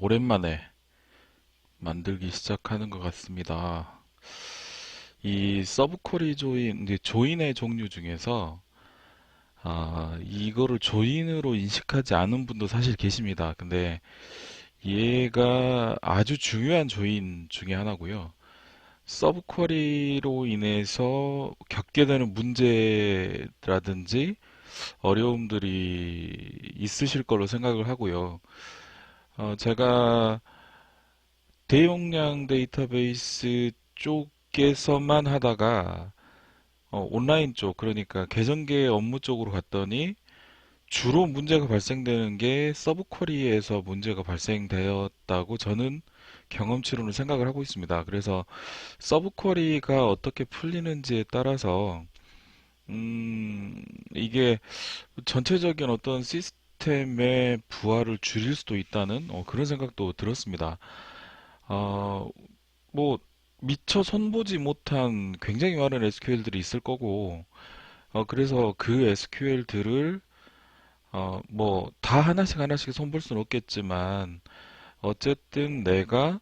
오랜만에 만들기 시작하는 것 같습니다. 이 서브쿼리 조인, 이제 조인의 종류 중에서 이거를 조인으로 인식하지 않은 분도 사실 계십니다. 근데 얘가 아주 중요한 조인 중에 하나고요. 서브쿼리로 인해서 겪게 되는 문제라든지 어려움들이 있으실 걸로 생각을 하고요. 제가 대용량 데이터베이스 쪽에서만 하다가 온라인 쪽, 그러니까 계정계 업무 쪽으로 갔더니 주로 문제가 발생되는 게 서브 쿼리에서 문제가 발생되었다고 저는 경험치로는 생각을 하고 있습니다. 그래서 서브 쿼리가 어떻게 풀리는지에 따라서 이게 전체적인 어떤 시스템의 부하를 줄일 수도 있다는 그런 생각도 들었습니다. 어, 뭐 미처 손보지 못한 굉장히 많은 SQL들이 있을 거고, 그래서 그 SQL들을 뭐 다 하나씩 하나씩 손볼 수는 없겠지만 어쨌든 내가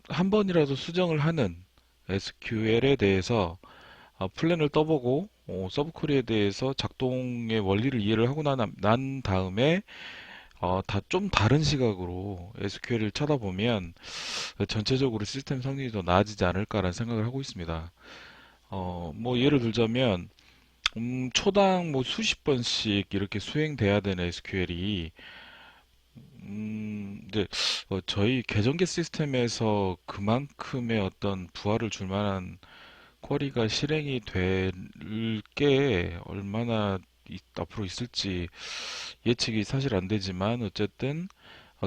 한 번이라도 수정을 하는 SQL에 대해서 플랜을 떠보고 서브 쿼리에 대해서 작동의 원리를 이해를 하고 난 다음에 좀 다른 시각으로 SQL을 쳐다보면 전체적으로 시스템 성능이 더 나아지지 않을까라는 생각을 하고 있습니다. 뭐 예를 들자면 초당 뭐 수십 번씩 이렇게 수행돼야 되는 SQL이 이제 저희 계정계 시스템에서 그만큼의 어떤 부하를 줄 만한 쿼리가 실행이 될 게 얼마나 앞으로 있을지 예측이 사실 안 되지만 어쨌든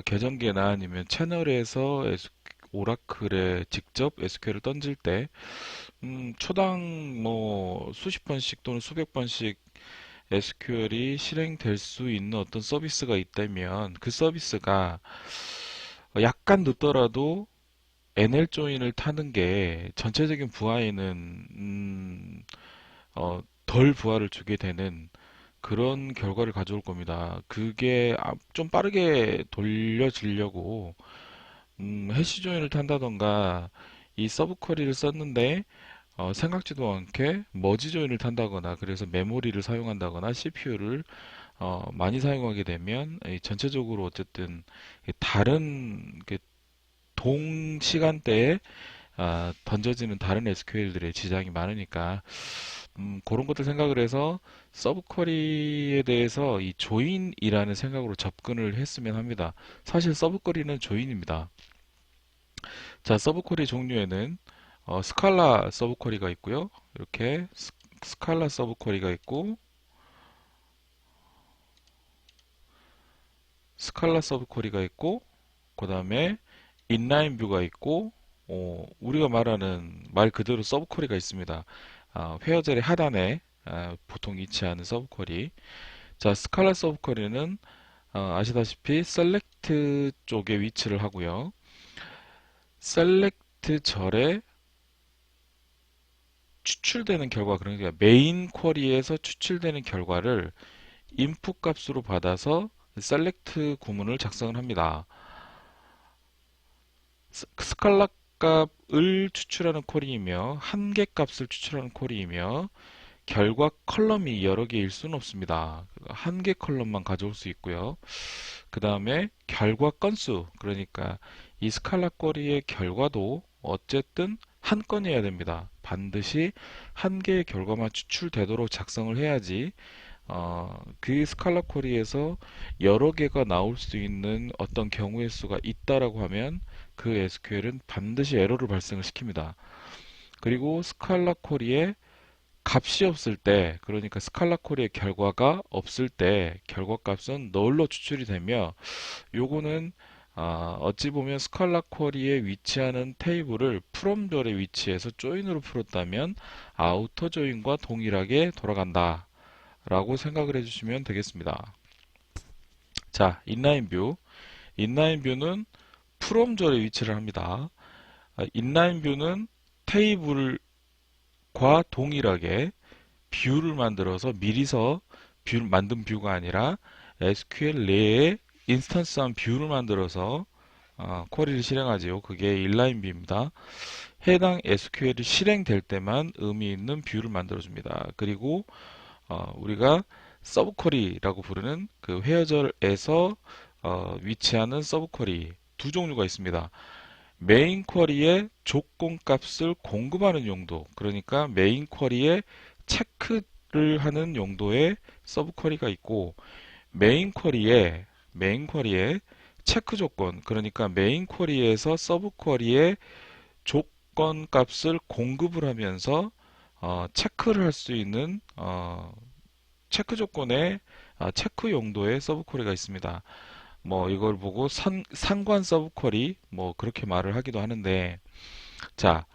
계정계나 아니면 채널에서 오라클에 직접 SQL을 던질 때 초당 뭐 수십 번씩 또는 수백 번씩 SQL이 실행될 수 있는 어떤 서비스가 있다면 그 서비스가 약간 늦더라도 NL 조인을 타는 게 전체적인 부하에는 덜 부하를 주게 되는 그런 결과를 가져올 겁니다. 그게 좀 빠르게 돌려지려고 해시 조인을 탄다던가 이 서브 쿼리를 썼는데 생각지도 않게 머지 조인을 탄다거나 그래서 메모리를 사용한다거나 CPU를 많이 사용하게 되면 이 전체적으로 어쨌든 다른 동시간대에 던져지는 다른 SQL들의 지장이 많으니까 그런 것들 생각을 해서 서브 쿼리에 대해서 이 조인이라는 생각으로 접근을 했으면 합니다. 사실 서브 쿼리는 조인입니다. 자, 서브 쿼리 종류에는 스칼라 서브 쿼리가 있고요. 이렇게 스칼라 서브 쿼리가 있고 스칼라 서브 쿼리가 있고 그 다음에 인라인 뷰가 있고 우리가 말하는 말 그대로 서브 쿼리가 있습니다. 회어젤의 하단에 보통 위치하는 서브 쿼리. 자, 스칼라 서브 쿼리는 아시다시피 셀렉트 쪽에 위치를 하고요. 셀렉트 절에 추출되는 결과, 그러니까 메인 쿼리에서 추출되는 결과를 인풋 값으로 받아서 셀렉트 구문을 작성을 합니다. 스칼라 값을 추출하는 쿼리이며 한계 값을 추출하는 쿼리이며 결과 컬럼이 여러 개일 수는 없습니다. 한 개 컬럼만 가져올 수 있고요. 그 다음에 결과 건수, 그러니까 이 스칼라 쿼리의 결과도 어쨌든 한 건이어야 됩니다. 반드시 한 개의 결과만 추출되도록 작성을 해야지 그 스칼라 쿼리에서 여러 개가 나올 수 있는 어떤 경우의 수가 있다라고 하면 그 SQL은 반드시 에러를 발생을 시킵니다. 그리고 스칼라 쿼리에 값이 없을 때, 그러니까 스칼라 쿼리의 결과가 없을 때 결과값은 널로 추출이 되며 요거는 어찌 보면 스칼라 쿼리에 위치하는 테이블을 프롬절에 위치해서 조인으로 풀었다면 아우터 조인과 동일하게 돌아간다 라고 생각을 해주시면 되겠습니다. 자, 인라인 뷰. 인라인 뷰는 프롬절에 위치를 합니다. 인라인 뷰는 테이블과 동일하게 뷰를 만들어서 미리서 뷰를 만든 뷰가 아니라 SQL 내에 인스턴스한 뷰를 만들어서 쿼리를 실행하지요. 그게 인라인 뷰입니다. 해당 SQL이 실행될 때만 의미 있는 뷰를 만들어줍니다. 그리고 우리가 서브 쿼리라고 부르는 그 회어절에서 위치하는 서브 쿼리 두 종류가 있습니다. 메인 쿼리에 조건 값을 공급하는 용도, 그러니까 메인 쿼리에 체크를 하는 용도의 서브 쿼리가 있고, 메인 쿼리에 체크 조건, 그러니까 메인 쿼리에서 서브 쿼리에 조건 값을 공급을 하면서 체크를 할 수 있는 체크 조건의 체크 용도의 서브 쿼리가 있습니다. 뭐 이걸 보고 상관 서브 쿼리 뭐 그렇게 말을 하기도 하는데, 자,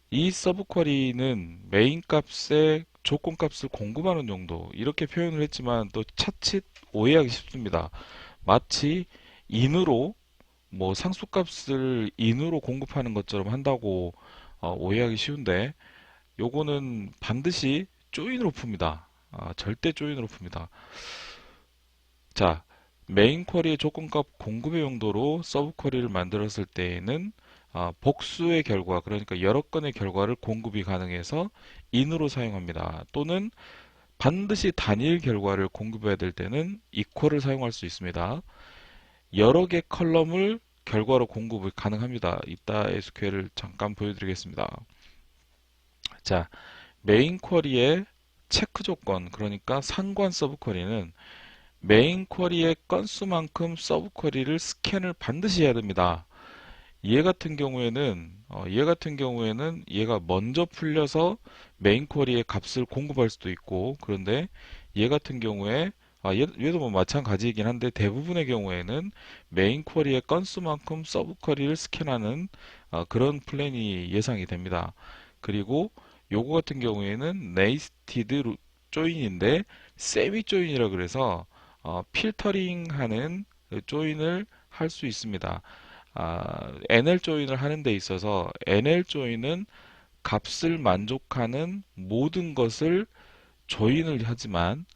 이 서브 쿼리는 메인 값에 조건 값을 공급하는 용도 이렇게 표현을 했지만 또 차칫 오해하기 쉽습니다. 마치 인으로 뭐 상수값을 인으로 공급하는 것처럼 한다고 오해하기 쉬운데, 요거는 반드시 조인으로 풉니다. 절대 조인으로 풉니다. 자, 메인 쿼리의 조건값 공급의 용도로 서브 쿼리를 만들었을 때에는 복수의 결과, 그러니까 여러 건의 결과를 공급이 가능해서 in으로 사용합니다. 또는 반드시 단일 결과를 공급해야 될 때는 equal을 사용할 수 있습니다. 여러 개 컬럼을 결과로 공급이 가능합니다. 이따 SQL을 잠깐 보여드리겠습니다. 자, 메인 쿼리의 체크 조건, 그러니까 상관 서브 쿼리는 메인 쿼리의 건수만큼 서브 쿼리를 스캔을 반드시 해야 됩니다. 얘 같은 경우에는 얘가 먼저 풀려서 메인 쿼리의 값을 공급할 수도 있고, 그런데 얘 같은 경우에 얘도 뭐 마찬가지이긴 한데 대부분의 경우에는 메인 쿼리의 건수만큼 서브 쿼리를 스캔하는 그런 플랜이 예상이 됩니다. 그리고 요거 같은 경우에는 네이스티드 조인인데 세미 조인이라 그래서 필터링하는 조인을 할 수 있습니다. NL 조인을 하는 데 있어서 NL 조인은 값을 만족하는 모든 것을 조인을 하지만,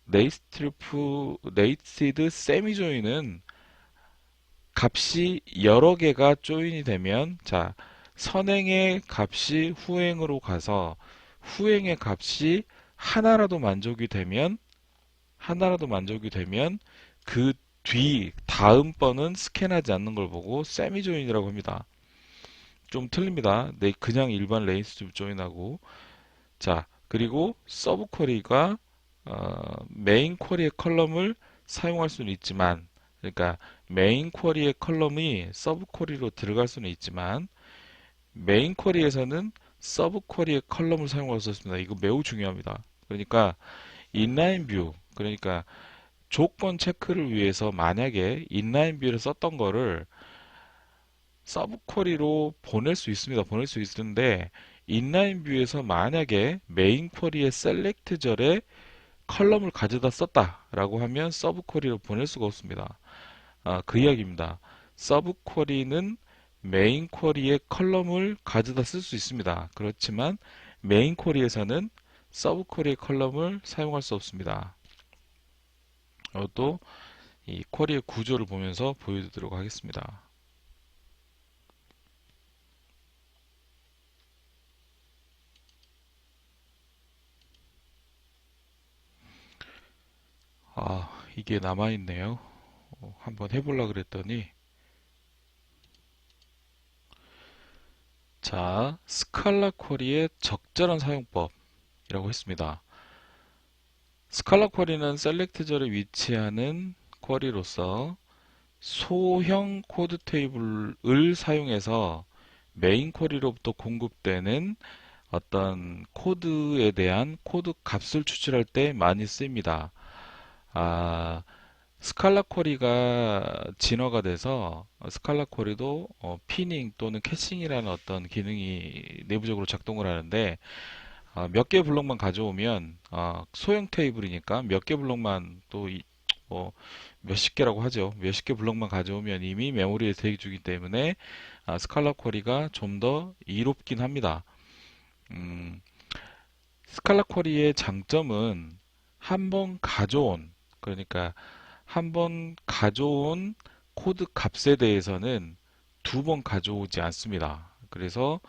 네이스티드 세미 조인은 값이 여러 개가 조인이 되면, 자, 선행의 값이 후행으로 가서 후행의 값이 하나라도 만족이 되면 그 다음 번은 스캔하지 않는 걸 보고 세미 조인이라고 합니다. 좀 틀립니다. 네, 그냥 일반 레인스 조인하고. 자, 그리고 서브 쿼리가 메인 쿼리의 컬럼을 사용할 수는 있지만, 그러니까 메인 쿼리의 컬럼이 서브 쿼리로 들어갈 수는 있지만, 메인 쿼리에서는 서브 쿼리의 컬럼을 사용할 수 없습니다. 이거 매우 중요합니다. 그러니까 인라인 뷰, 그러니까 조건 체크를 위해서 만약에 인라인 뷰를 썼던 거를 서브 쿼리로 보낼 수 있습니다. 보낼 수 있는데, 인라인 뷰에서 만약에 메인 쿼리의 셀렉트절에 컬럼을 가져다 썼다라고 하면 서브 쿼리로 보낼 수가 없습니다. 그 이야기입니다. 서브 쿼리는 메인 쿼리의 컬럼을 가져다 쓸 수 있습니다. 그렇지만 메인 쿼리에서는 서브 쿼리의 컬럼을 사용할 수 없습니다. 또 이 쿼리의 구조를 보면서 보여드리도록 하겠습니다. 이게 남아있네요. 한번 해보려고 그랬더니, 자, 스칼라 쿼리의 적절한 사용법이라고 했습니다. 스칼라 쿼리는 셀렉트절에 위치하는 쿼리로서 소형 코드 테이블을 사용해서 메인 쿼리로부터 공급되는 어떤 코드에 대한 코드 값을 추출할 때 많이 쓰입니다. 아, 스칼라 쿼리가 진화가 돼서 스칼라 쿼리도 피닝 또는 캐싱이라는 어떤 기능이 내부적으로 작동을 하는데, 몇 개 블록만 가져오면 소형 테이블이니까 몇 개 블록만 또 뭐 몇십 개라고 하죠. 몇십 개 블록만 가져오면 이미 메모리에 대기 중이기 때문에 스칼라 쿼리가 좀 더 이롭긴 합니다. 음, 스칼라 쿼리의 장점은 한번 가져온, 그러니까 한번 가져온 코드 값에 대해서는 두 번 가져오지 않습니다. 그래서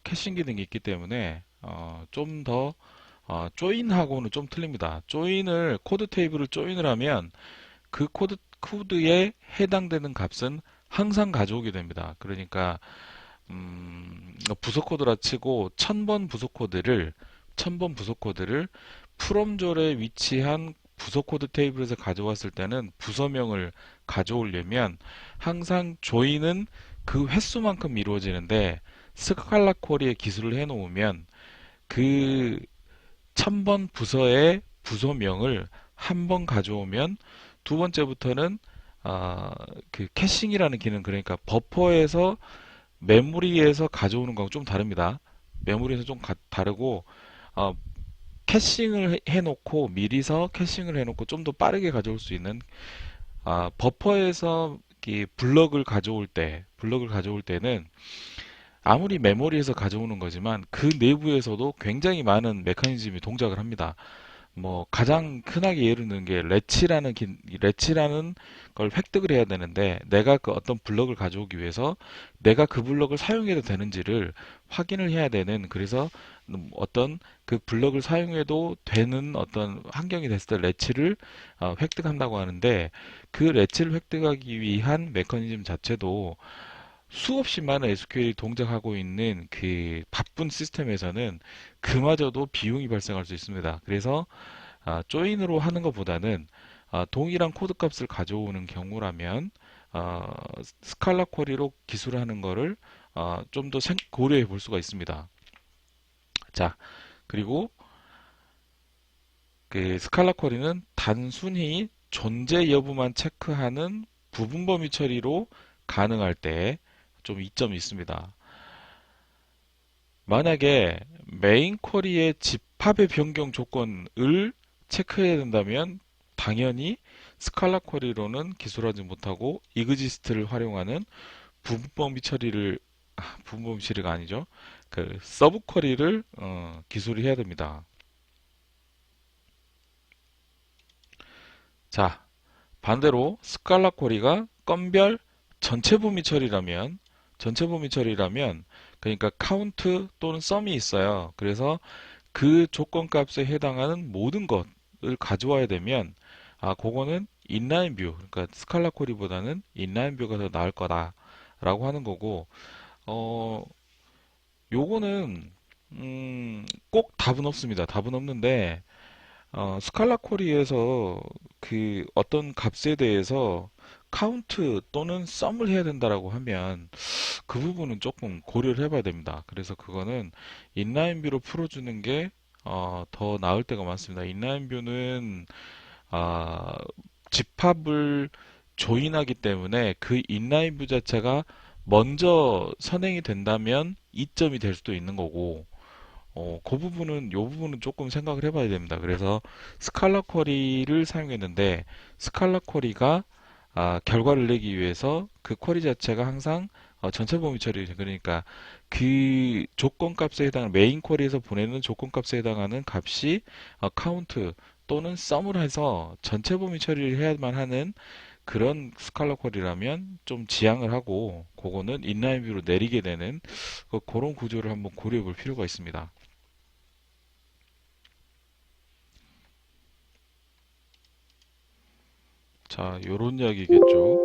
캐싱 기능이 있기 때문에 좀 더 조인하고는 좀 틀립니다. 조인을 코드 테이블을 조인을 하면 그 코드에 해당되는 값은 항상 가져오게 됩니다. 그러니까 부속 코드라 치고 1000번 부속 코드를 프롬졸에 위치한 부속 코드 테이블에서 가져왔을 때는 부서명을 가져오려면 항상 조인은 그 횟수만큼 이루어지는데 스칼라 쿼리에 기술을 해 놓으면 그 1000번 부서의 부서명을 한 번 가져오면 두 번째부터는 그 캐싱이라는 기능, 그러니까 버퍼에서 메모리에서 가져오는 거하고 좀 다릅니다. 메모리에서 좀 다르고 어, 캐싱을 해놓고 미리서 캐싱을 해놓고 좀 더 빠르게 가져올 수 있는 버퍼에서 이 블럭을 가져올 때는 아무리 메모리에서 가져오는 거지만 그 내부에서도 굉장히 많은 메커니즘이 동작을 합니다. 뭐 가장 흔하게 예를 드는 게 레치라는 걸 획득을 해야 되는데 내가 그 어떤 블럭을 가져오기 위해서 내가 그 블럭을 사용해도 되는지를 확인을 해야 되는, 그래서 어떤 그 블럭을 사용해도 되는 어떤 환경이 됐을 때 레치를 획득한다고 하는데, 그 레치를 획득하기 위한 메커니즘 자체도 수없이 많은 SQL이 동작하고 있는 그 바쁜 시스템에서는 그마저도 비용이 발생할 수 있습니다. 그래서 조인으로 하는 것보다는 동일한 코드 값을 가져오는 경우라면 스칼라 쿼리로 기술하는 거를 좀 더 고려해 볼 수가 있습니다. 자, 그리고 그 스칼라 쿼리는 단순히 존재 여부만 체크하는 부분 범위 처리로 가능할 때 좀 이점이 있습니다. 만약에 메인 쿼리의 집합의 변경 조건을 체크해야 된다면 당연히 스칼라 쿼리로는 기술하지 못하고 이그지스트를 활용하는 부분 범위 처리를 부분 범위 처리가 아니죠. 그 서브 쿼리를 기술을 해야 됩니다. 자, 반대로 스칼라 쿼리가 건별 전체 범위 처리라면 그러니까 카운트 또는 썸이 있어요. 그래서 그 조건 값에 해당하는 모든 것을 가져와야 되면 그거는 인라인 뷰, 그러니까 스칼라 쿼리보다는 인라인 뷰가 더 나을 거다라고 하는 거고, 어 요거는 꼭 답은 없습니다. 답은 없는데 스칼라 쿼리에서 그 어떤 값에 대해서 카운트 또는 썸을 해야 된다라고 하면 그 부분은 조금 고려를 해봐야 됩니다. 그래서 그거는 인라인 뷰로 풀어주는 게 더 나을 때가 많습니다. 인라인 뷰는 아, 집합을 조인하기 때문에 그 인라인 뷰 자체가 먼저 선행이 된다면 이점이 될 수도 있는 거고, 요 부분은 조금 생각을 해봐야 됩니다. 그래서 스칼라 쿼리를 사용했는데, 스칼라 쿼리가 결과를 내기 위해서 그 쿼리 자체가 항상 전체 범위 처리, 그러니까 그 조건 값에 해당하는 메인 쿼리에서 보내는 조건 값에 해당하는 값이 카운트 또는 썸을 해서 전체 범위 처리를 해야만 하는 그런 스칼라 쿼리라면 좀 지양을 하고 그거는 인라인 뷰로 내리게 되는 그런 구조를 한번 고려해 볼 필요가 있습니다. 자, 요런 이야기겠죠.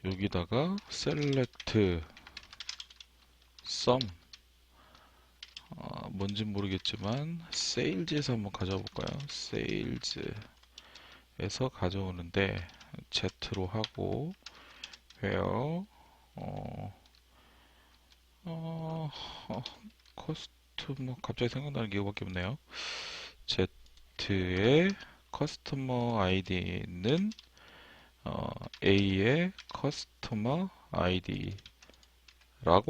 여기다가 select sum, 뭔지 모르겠지만 sales에서 한번 가져와 볼까요? sales에서 가져오는데 z로 하고 where 어, 어, 커스터머, 갑자기 생각나는 게 이거밖에 없네요. z의 커스터머 아이디는 A의 커스터머 아이디라고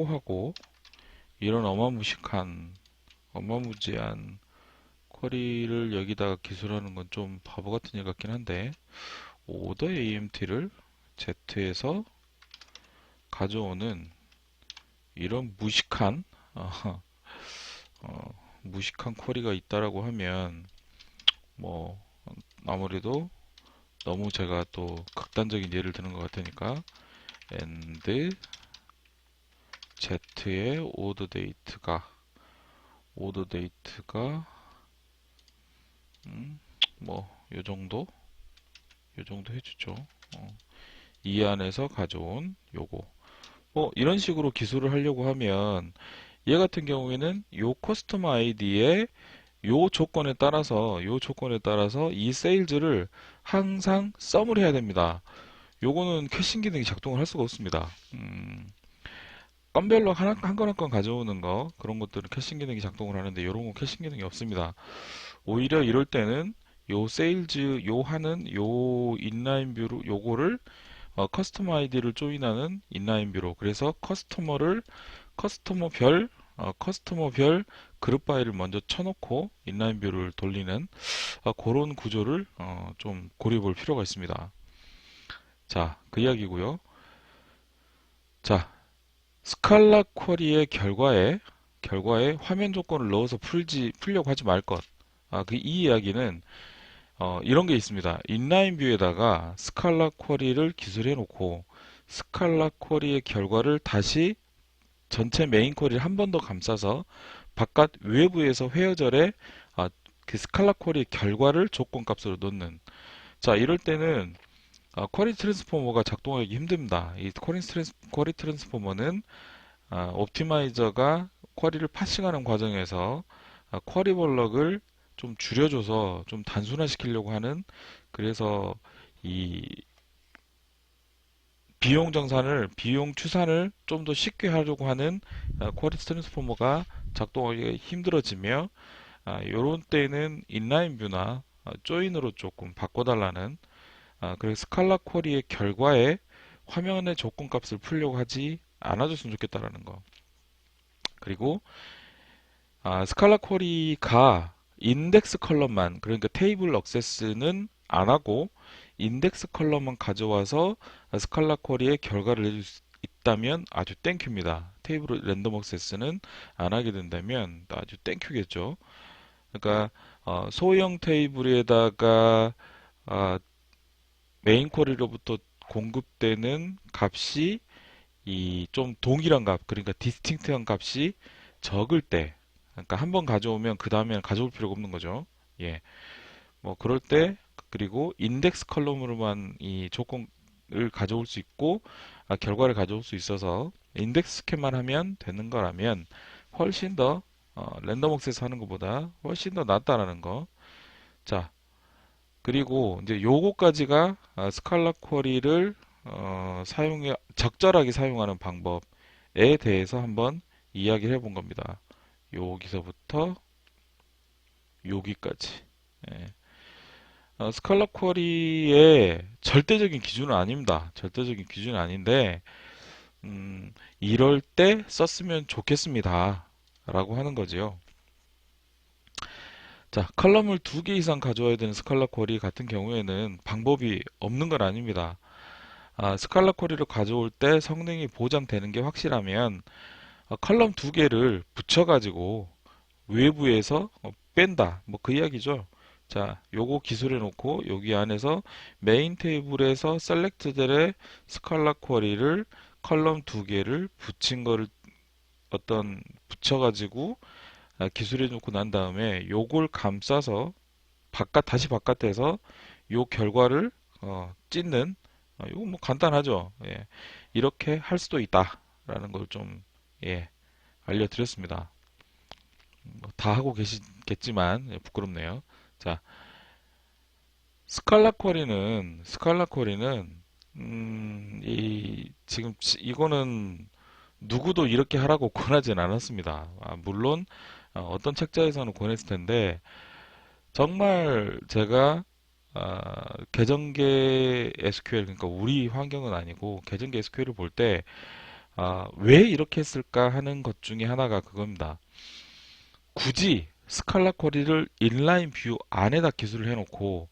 하고, 이런 어마무지한 쿼리를 여기다가 기술하는 건 좀 바보 같은 일 같긴 한데, 오더 AMT를 Z에서 가져오는 이런 어, 무식한 쿼리가 있다라고 하면 뭐 아무래도 너무 제가 또 극단적인 예를 드는 것 같으니까 and z의 오드 데이트가 뭐 요 정도 해주죠. 이 안에서 가져온 요거 뭐 이런 식으로 기술을 하려고 하면 얘 같은 경우에는 요 커스텀 아이디에 요 조건에 따라서 이 세일즈를 항상 썸을 해야 됩니다. 요거는 캐싱 기능이 작동을 할 수가 없습니다. 건별로 한 건 한 건 가져오는 거 그런 것들은 캐싱 기능이 작동을 하는데 요런 건 캐싱 기능이 없습니다. 오히려 이럴 때는 요 세일즈 요 하는 요 인라인 뷰로 요거를 커스텀 아이디를 조인하는 인라인 뷰로 그래서 커스터머별 그룹 파일을 먼저 쳐놓고 인라인 뷰를 돌리는 그런 구조를 좀 고려해 볼 필요가 있습니다. 자, 그 이야기고요. 자, 스칼라 쿼리의 결과에 화면 조건을 넣어서 풀려고 하지 말 것. 이 이야기는 이런 게 있습니다. 인라인 뷰에다가 스칼라 쿼리를 기술해 놓고 스칼라 쿼리의 결과를 다시 전체 메인 쿼리를 한 번 더 감싸서 바깥 외부에서 회어절에 그 스칼라 쿼리 결과를 조건 값으로 넣는 자 이럴 때는 쿼리 트랜스포머가 작동하기 힘듭니다. 이 쿼리 트랜스포머는 옵티마이저가 쿼리를 파싱하는 과정에서 쿼리 블럭을 좀 줄여줘서 좀 단순화시키려고 하는 그래서 이 비용 추산을 좀 더 쉽게 하려고 하는 쿼리 트랜스포머가 작동하기 힘들어지며 요런 때는 인라인 뷰나 조인으로 조금 바꿔달라는 그래서 스칼라 쿼리의 결과에 화면의 조건 값을 풀려고 하지 않아줬으면 좋겠다라는 거. 그리고 스칼라 쿼리가 인덱스 컬럼만 그러니까 테이블 액세스는 안 하고 인덱스 컬럼만 가져와서 스칼라 쿼리의 결과를 내줄 수 있다면 아주 땡큐입니다. 테이블 랜덤 액세스는 안 하게 된다면 아주 땡큐겠죠. 그러니까 소형 테이블에다가 아, 메인 쿼리로부터 공급되는 값이 이 좀 동일한 값, 그러니까 디스팅트한 값이 적을 때, 그러니까 한번 가져오면 그 다음에는 가져올 필요가 없는 거죠. 예, 뭐 그럴 때 그리고 인덱스 컬럼으로만 이 조건을 가져올 수 있고 결과를 가져올 수 있어서 인덱스 스캔만 하면 되는 거라면 훨씬 더 랜덤 액세스 하는 것보다 훨씬 더 낫다라는 거. 자, 그리고 이제 요거까지가 스칼라 쿼리를 적절하게 사용하는 방법에 대해서 한번 이야기를 해본 겁니다. 여기서부터 여기까지. 예. 스칼라 쿼리의 절대적인 기준은 아닙니다. 절대적인 기준은 아닌데, 이럴 때 썼으면 좋겠습니다. 라고 하는 거지요. 자, 컬럼을 두 개 이상 가져와야 되는 스칼라 쿼리 같은 경우에는 방법이 없는 건 아닙니다. 스칼라 쿼리를 가져올 때 성능이 보장되는 게 확실하면 컬럼 두 개를 붙여가지고 외부에서 뺀다. 뭐 그 이야기죠. 자, 요거 기술해 놓고 여기 안에서 메인 테이블에서 셀렉트들의 스칼라 쿼리를 컬럼 두 개를 붙인 거를 붙여가지고 기술해 놓고 난 다음에 요걸 감싸서 다시 바깥에서 요 결과를 찢는 이거 뭐 간단하죠. 예. 이렇게 할 수도 있다라는 걸 좀 예, 알려드렸습니다. 뭐다 하고 계시겠지만 부끄럽네요. 자, 스칼라 쿼리는 지금 이거는 누구도 이렇게 하라고 권하진 않았습니다. 물론 어떤 책자에서는 권했을 텐데 정말 제가 계정계 SQL 그러니까 우리 환경은 아니고 계정계 SQL을 볼 때 왜 이렇게 했을까 하는 것 중에 하나가 그겁니다. 굳이 스칼라 쿼리를 인라인 뷰 안에다 기술을 해놓고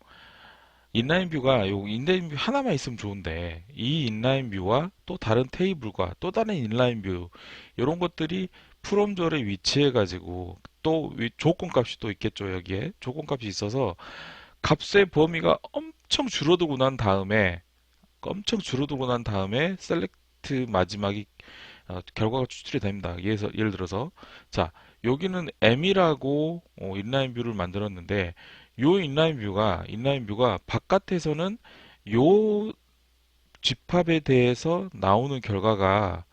인라인 뷰가 요 인라인 뷰 하나만 있으면 좋은데 이 인라인 뷰와 또 다른 테이블과 또 다른 인라인 뷰 이런 것들이 프롬절에 위치해 가지고 또 조건 값이 또 있겠죠. 여기에 조건 값이 있어서 값의 범위가 엄청 줄어들고 난 다음에 셀렉트 마지막이 결과가 추출이 됩니다. 예를 들어서 자 여기는 M이라고 인라인 뷰를 만들었는데 요 인라인 뷰가 바깥에서는 요 집합에 대해서 나오는 결과가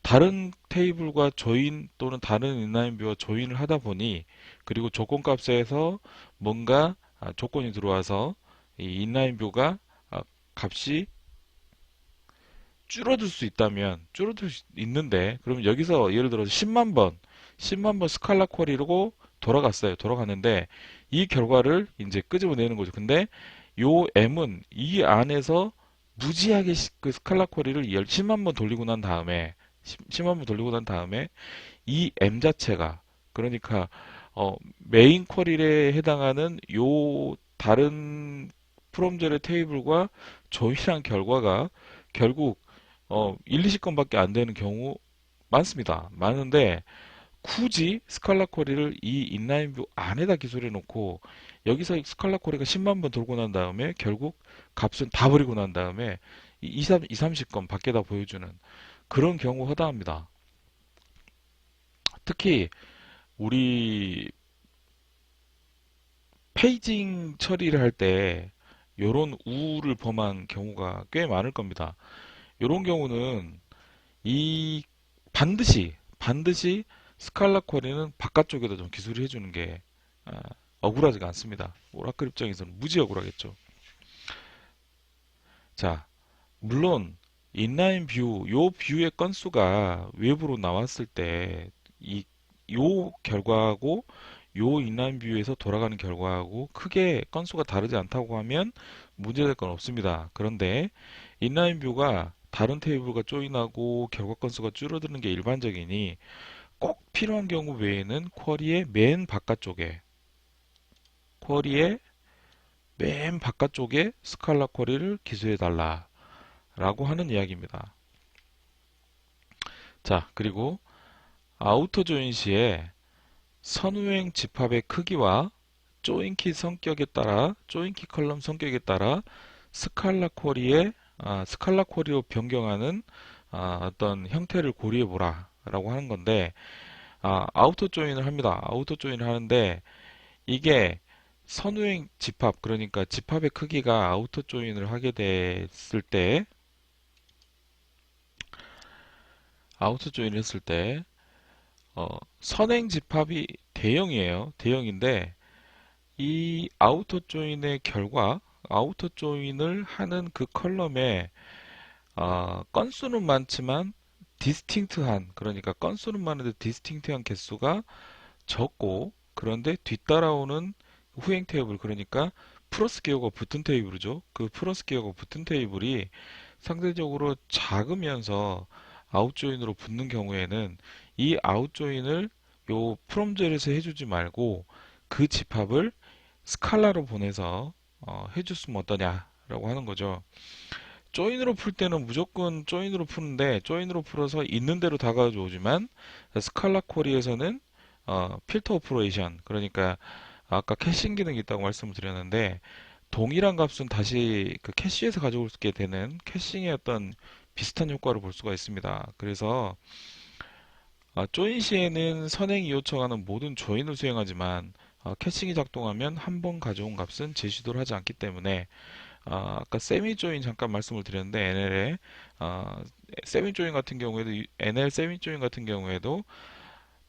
다른 테이블과 조인 또는 다른 인라인 뷰와 조인을 하다 보니 그리고 조건 값에서 뭔가 조건이 들어와서 이 인라인 뷰가 값이 줄어들 수 있는데 그러면 여기서 예를 들어서 10만 번 스칼라 쿼리로 돌아갔는데 이 결과를 이제 끄집어내는 거죠. 근데 요 M은 이 안에서 무지하게 그 스칼라 쿼리를 10만 번 돌리고 난 다음에 10만 번 돌리고 난 다음에 이 M 자체가 그러니까 메인 쿼리에 해당하는 요 다른 프롬젤의 테이블과 조인한 결과가 결국 1, 20건밖에 안 되는 경우 많습니다. 많은데 굳이 스칼라 쿼리를 이 인라인 뷰 안에다 기술해 놓고 여기서 스칼라 쿼리가 10만 번 돌고 난 다음에 결국 값은 다 버리고 난 다음에 2, 30건 밖에다 보여주는 그런 경우 허다합니다. 특히 우리 페이징 처리를 할 때 이런 우를 범한 경우가 꽤 많을 겁니다. 이런 경우는 이 반드시 스칼라 쿼리는 바깥쪽에다 좀 기술을 해주는 게 억울하지가 않습니다. 오라클 입장에서는 무지 억울하겠죠. 자, 물론 인라인 뷰, 요 뷰의 건수가 외부로 나왔을 때 이 요 결과하고 요 인라인 뷰에서 돌아가는 결과하고 크게 건수가 다르지 않다고 하면 문제될 건 없습니다. 그런데 인라인 뷰가 다른 테이블과 조인하고 결과 건수가 줄어드는 게 일반적이니 꼭 필요한 경우 외에는 쿼리의 맨 바깥쪽에 스칼라 쿼리를 기술해 달라 라고 하는 이야기입니다. 자, 그리고 아우터 조인 시에 선우행 집합의 크기와 조인키 컬럼 성격에 따라 스칼라 쿼리로 변경하는 어떤 형태를 고려해 보라 라고 하는 건데 아우터 조인을 합니다. 아우터 조인을 하는데 이게 선우행 집합 그러니까 집합의 크기가 아우터 조인을 하게 됐을 때 아우터 조인을 했을 때 선행 집합이 대형이에요. 대형인데 이 아우터 조인을 하는 그 컬럼에 건수는 많지만 그러니까 건수는 많은데 디스팅트한 개수가 적고 그런데 뒤따라오는 후행 테이블 그러니까 플러스 기호가 붙은 테이블이죠. 그 플러스 기호가 붙은 테이블이 상대적으로 작으면서 아웃조인으로 붙는 경우에는 이 아웃조인을 요 프롬젤에서 해주지 말고 그 집합을 스칼라로 보내서 해줬으면 어떠냐라고 하는 거죠. 조인으로 풀 때는 무조건 조인으로 푸는데 조인으로 풀어서 있는 대로 다 가져오지만 스칼라 쿼리에서는 필터 오퍼레이션 그러니까 아까 캐싱 기능이 있다고 말씀을 드렸는데 동일한 값은 다시 그 캐시에서 가져오게 되는 캐싱의 어떤 비슷한 효과를 볼 수가 있습니다. 그래서 조인 시에는 선행이 요청하는 모든 조인을 수행하지만 캐싱이 작동하면 한 번 가져온 값은 재시도를 하지 않기 때문에 아까 세미 조인 잠깐 말씀을 드렸는데 NL에 세미 조인 같은 경우에도 NL 세미 조인 같은 경우에도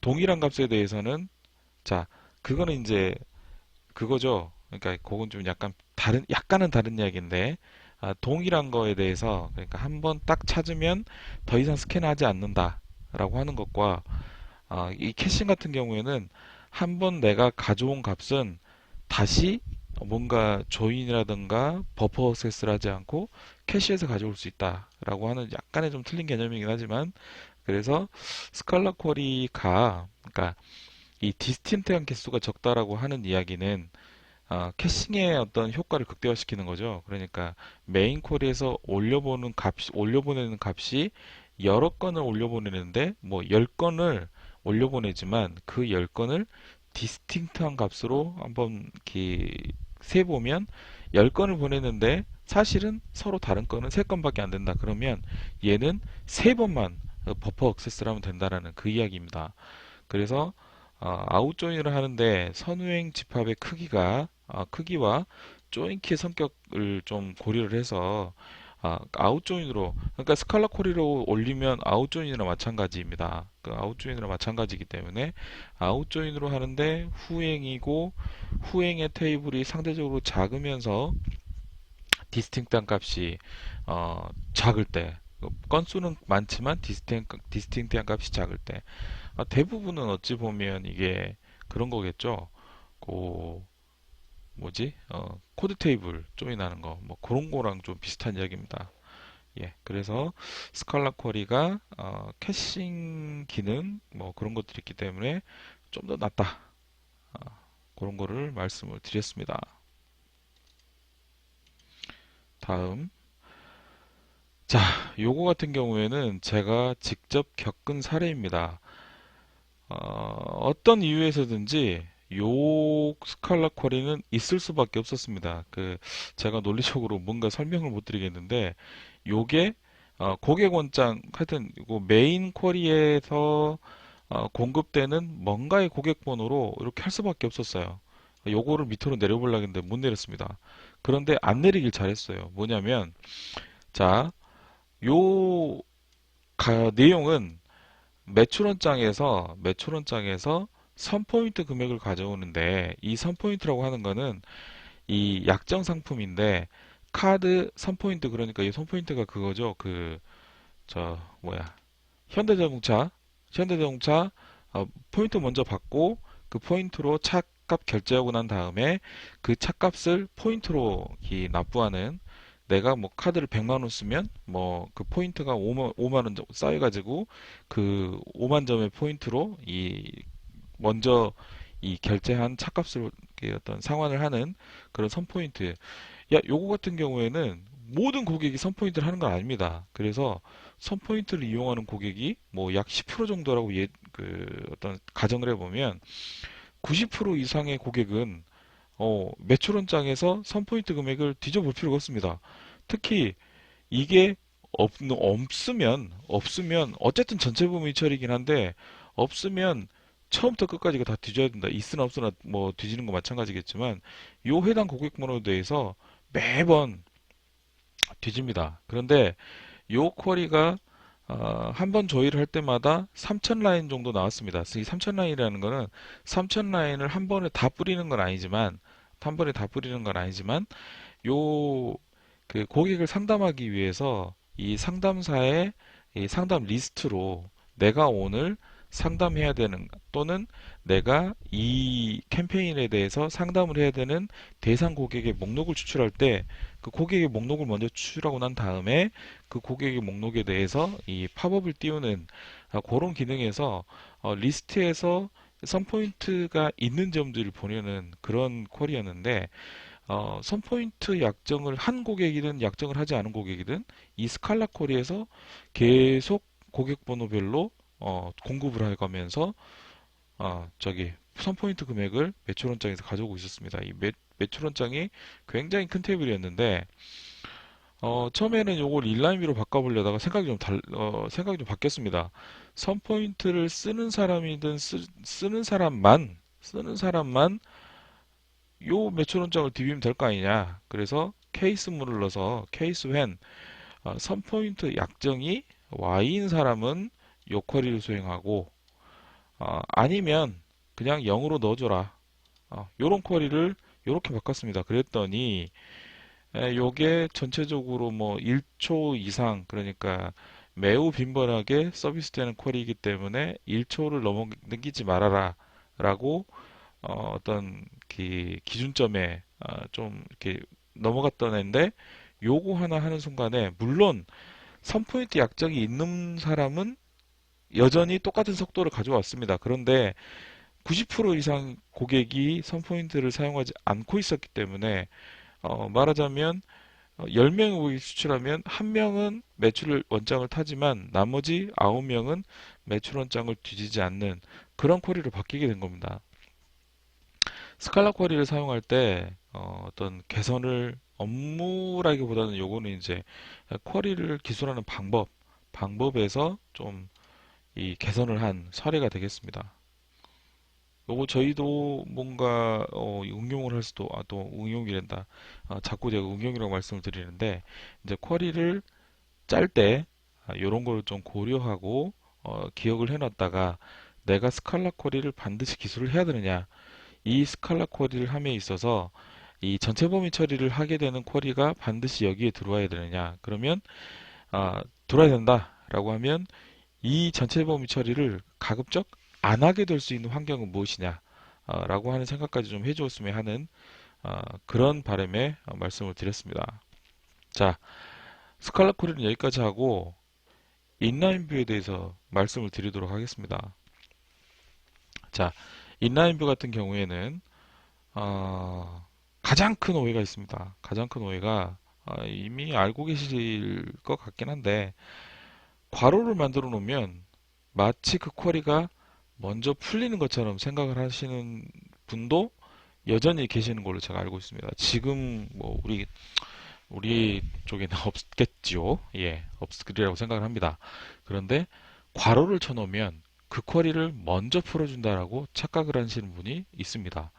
동일한 값에 대해서는 자 그거는 이제 그거죠. 그러니까 그건 좀 약간은 다른 이야기인데 동일한 거에 대해서 그러니까 한번 딱 찾으면 더 이상 스캔하지 않는다라고 하는 것과 이 캐싱 같은 경우에는 한 번 내가 가져온 값은 다시 뭔가 조인이라든가 버퍼 액세스를 하지 않고 캐시에서 가져올 수 있다라고 하는 약간의 좀 틀린 개념이긴 하지만 그래서 스칼라 쿼리가 그러니까 이 디스틴트한 개수가 적다라고 하는 이야기는 캐싱의 어떤 효과를 극대화시키는 거죠. 그러니까 메인 쿼리에서 올려보내는 값이 여러 건을 올려보내는데 뭐 10건을 올려보내지만 그 10건을 디스팅트한 값으로 한번 이렇게 세 보면 10건을 보냈는데 사실은 서로 다른 건은 3건밖에 안 된다. 그러면 얘는 3번만 버퍼 액세스를 하면 된다라는 그 이야기입니다. 그래서 아웃 조인을 하는데 선후행 집합의 크기와 조인키의 성격을 좀 고려를 해서 아웃 조인으로, 그러니까 스칼라 쿼리로 올리면 아웃 조인이랑 마찬가지입니다. 그 아웃 조인이랑 마찬가지이기 때문에 아웃 조인으로 하는데 후행이고, 후행의 테이블이 상대적으로 작으면서 디스팅트한 값이 작을 때, 건수는 많지만 디스팅트한 값이 작을 때, 대부분은 어찌 보면 이게 그런 거겠죠. 그 뭐지? 코드 테이블 조인하는 거, 뭐 그런 거랑 좀 비슷한 이야기입니다. 예, 그래서 스칼라 쿼리가 캐싱 기능 뭐 그런 것들이 있기 때문에 좀 더 낫다. 어, 그런 거를 말씀을 드렸습니다. 다음, 자, 요거 같은 경우에는 제가 직접 겪은 사례입니다. 어떤 이유에서든지 요 스칼라 쿼리는 있을 수밖에 없었습니다. 제가 논리적으로 뭔가 설명을 못 드리겠는데, 요게 고객 원장, 하여튼 이거 메인 쿼리에서 공급되는 뭔가의 고객 번호로 이렇게 할 수밖에 없었어요. 요거를 밑으로 내려보려고 했는데 못 내렸습니다. 그런데 안 내리길 잘했어요. 뭐냐면, 자, 요 내용은 매출원장에서 선포인트 금액을 가져오는데, 이 선포인트라고 하는 거는 이 약정 상품인데, 카드 선포인트, 그러니까 이 선포인트가 그거죠. 현대자동차 현대자동차 포인트 먼저 받고, 그 포인트로 차값 결제하고 난 다음에 그 차값을 포인트로 납부하는, 내가 뭐 카드를 100만 원 쓰면 뭐 그 포인트가 5만 원 쌓여 가지고 그 5만 점의 포인트로 먼저 이 결제한 차값을 어떤 상환을 하는 그런 선포인트. 요거 같은 경우에는 모든 고객이 선포인트를 하는 건 아닙니다. 그래서 선포인트를 이용하는 고객이 뭐 약 10% 정도라고 어떤 가정을 해보면, 90% 이상의 고객은 매출원장에서 선포인트 금액을 뒤져볼 필요가 없습니다. 특히 이게 없으면 어쨌든 전체 부문이 처리긴 한데, 없으면 처음부터 끝까지가 다 뒤져야 된다. 있으나 없으나 뭐 뒤지는 거 마찬가지겠지만, 요 해당 고객 번호에 대해서 매번 뒤집니다. 그런데 요 쿼리가 한 번 조회를 할 때마다 3000 라인 정도 나왔습니다. 이 3000 라인이라는 거는 3000 라인을 한 번에 다 뿌리는 건 아니지만, 요 고객을 상담하기 위해서 이 상담사의 이 상담 리스트로 내가 오늘 상담해야 되는, 또는 내가 이 캠페인에 대해서 상담을 해야 되는 대상 고객의 목록을 추출할 때, 그 고객의 목록을 먼저 추출하고 난 다음에 그 고객의 목록에 대해서 이 팝업을 띄우는 그런 기능에서 리스트에서 선포인트가 있는 점들을 보려는 그런 퀄이었는데, 선포인트 약정을 한 고객이든 약정을 하지 않은 고객이든 이 스칼라 쿼리에서 계속 고객 번호별로 공급을 해가면서 선포인트 금액을 매출원장에서 가져오고 있었습니다. 이 매출원장이 굉장히 큰 테이블이었는데, 처음에는 요걸 인라인비로 바꿔보려다가 생각이 좀 바뀌었습니다. 선포인트를 쓰는 사람이든 쓰는 사람만 요 매출원장을 디비면 될 거 아니냐. 그래서 케이스물을 넣어서 케이스 웬 선포인트 약정이 Y인 사람은 요 쿼리를 수행하고, 아니면 그냥 0으로 넣어줘라. 요런 쿼리를 요렇게 바꿨습니다. 그랬더니 요게 전체적으로 뭐 1초 이상, 그러니까 매우 빈번하게 서비스되는 쿼리이기 때문에 1초를 넘기지 말아라 라고 어떤 기준점에 좀 이렇게 넘어갔던 애인데, 요거 하나 하는 순간에 물론 선포인트 약정이 있는 사람은 여전히 똑같은 속도를 가져왔습니다. 그런데 90% 이상 고객이 선포인트를 사용하지 않고 있었기 때문에, 말하자면 10명의 고객이 수출하면 1명은 매출 원장을 타지만 나머지 9명은 매출 원장을 뒤지지 않는 그런 쿼리로 바뀌게 된 겁니다. 스칼라 쿼리를 사용할 때 어떤 개선을 업무라기보다는 요거는 이제 쿼리를 기술하는 방법에서 좀 이 개선을 한 사례가 되겠습니다. 요거 저희도 뭔가 응용을 할 수도 또 응용이란다. 자꾸 제가 응용이라고 말씀을 드리는데 이제 쿼리를 짤 때 이런 걸 좀 고려하고 기억을 해놨다가 내가 스칼라 쿼리를 반드시 기술을 해야 되느냐 이 스칼라 쿼리를 함에 있어서 이 전체 범위 처리를 하게 되는 쿼리가 반드시 여기에 들어와야 되느냐 그러면 들어와야 된다라고 하면 이 전체 범위 처리를 가급적 안 하게 될 수 있는 환경은 무엇이냐 라고 하는 생각까지 좀 해주었으면 하는 그런 바람에 말씀을 드렸습니다. 자, 스칼라 쿼리는 여기까지 하고 인라인 뷰에 대해서 말씀을 드리도록 하겠습니다. 자, 인라인 뷰 같은 경우에는 가장 큰 오해가 있습니다. 가장 큰 오해가 이미 알고 계실 것 같긴 한데 괄호를 만들어 놓으면 마치 그 쿼리가 먼저 풀리는 것처럼 생각을 하시는 분도 여전히 계시는 걸로 제가 알고 있습니다. 지금 뭐 우리 쪽에는 없겠지요. 예, 없으리라고 생각을 합니다. 그런데 괄호를 쳐놓으면 그 쿼리를 먼저 풀어준다라고 착각을 하시는 분이 있습니다.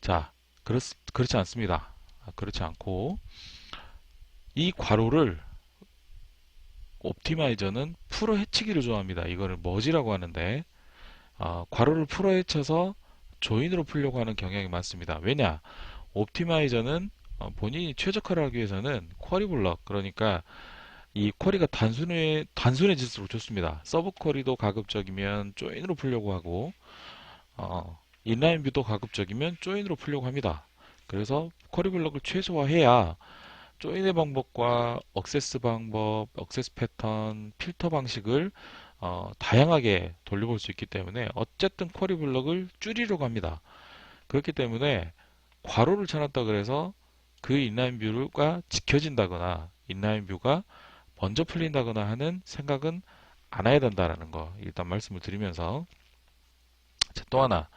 자, 그렇지 않습니다. 그렇지 않고 이 괄호를 옵티마이저는 풀어 헤치기를 좋아합니다. 이거를 머지라고 하는데 괄호를 풀어 헤쳐서 조인으로 풀려고 하는 경향이 많습니다. 왜냐? 옵티마이저는 본인이 최적화를 하기 위해서는 쿼리 블럭 그러니까 이 쿼리가 단순해질수록 좋습니다. 서브 쿼리도 가급적이면 조인으로 풀려고 하고 인라인 뷰도 가급적이면 조인으로 풀려고 합니다. 그래서 쿼리 블럭을 최소화해야 조인의 방법과 억세스 방법, 억세스 패턴, 필터 방식을 다양하게 돌려볼 수 있기 때문에 어쨌든 쿼리 블럭을 줄이려고 합니다. 그렇기 때문에 괄호를 쳐놨다 그래서 그 인라인 뷰가 지켜진다거나 인라인 뷰가 먼저 풀린다거나 하는 생각은 안 해야 된다라는 거 일단 말씀을 드리면서 자, 또 하나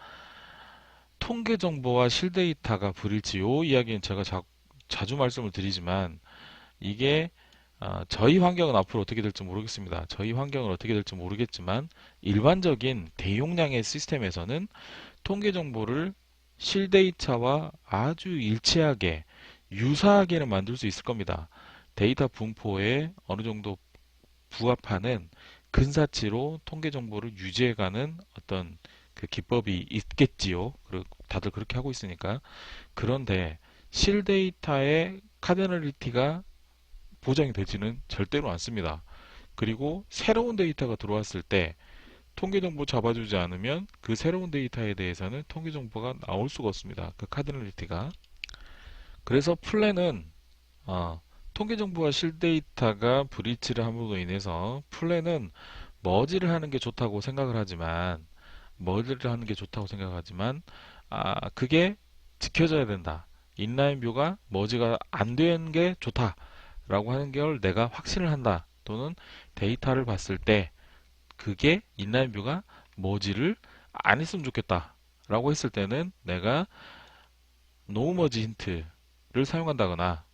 통계 정보와 실데이터가 불일치 요 이야기는 제가 자주 말씀을 드리지만 이게 저희 환경은 앞으로 어떻게 될지 모르겠습니다. 저희 환경은 어떻게 될지 모르겠지만 일반적인 대용량의 시스템에서는 통계 정보를 실데이터와 아주 일치하게 유사하게는 만들 수 있을 겁니다. 데이터 분포에 어느 정도 부합하는 근사치로 통계 정보를 유지해가는 어떤 그 기법이 있겠지요. 그리고 다들 그렇게 하고 있으니까. 그런데 실데이터의 카디널리티가 보장이 되지는 절대로 않습니다. 그리고 새로운 데이터가 들어왔을 때 통계 정보 잡아주지 않으면 그 새로운 데이터에 대해서는 통계 정보가 나올 수가 없습니다. 그 카디널리티가. 그래서 플랜은 통계 정보와 실데이터가 브리치를 함으로 인해서 플랜은 머지를 하는 게 좋다고 생각을 하지만 머지를 하는 게 좋다고 생각하지만 그게 지켜져야 된다. 인라인 뷰가 머지가 안 되는 게 좋다라고 하는 걸 내가 확신을 한다. 또는 데이터를 봤을 때 그게 인라인 뷰가 머지를 안 했으면 좋겠다. 라고 했을 때는 내가 노 머지 힌트를 사용한다거나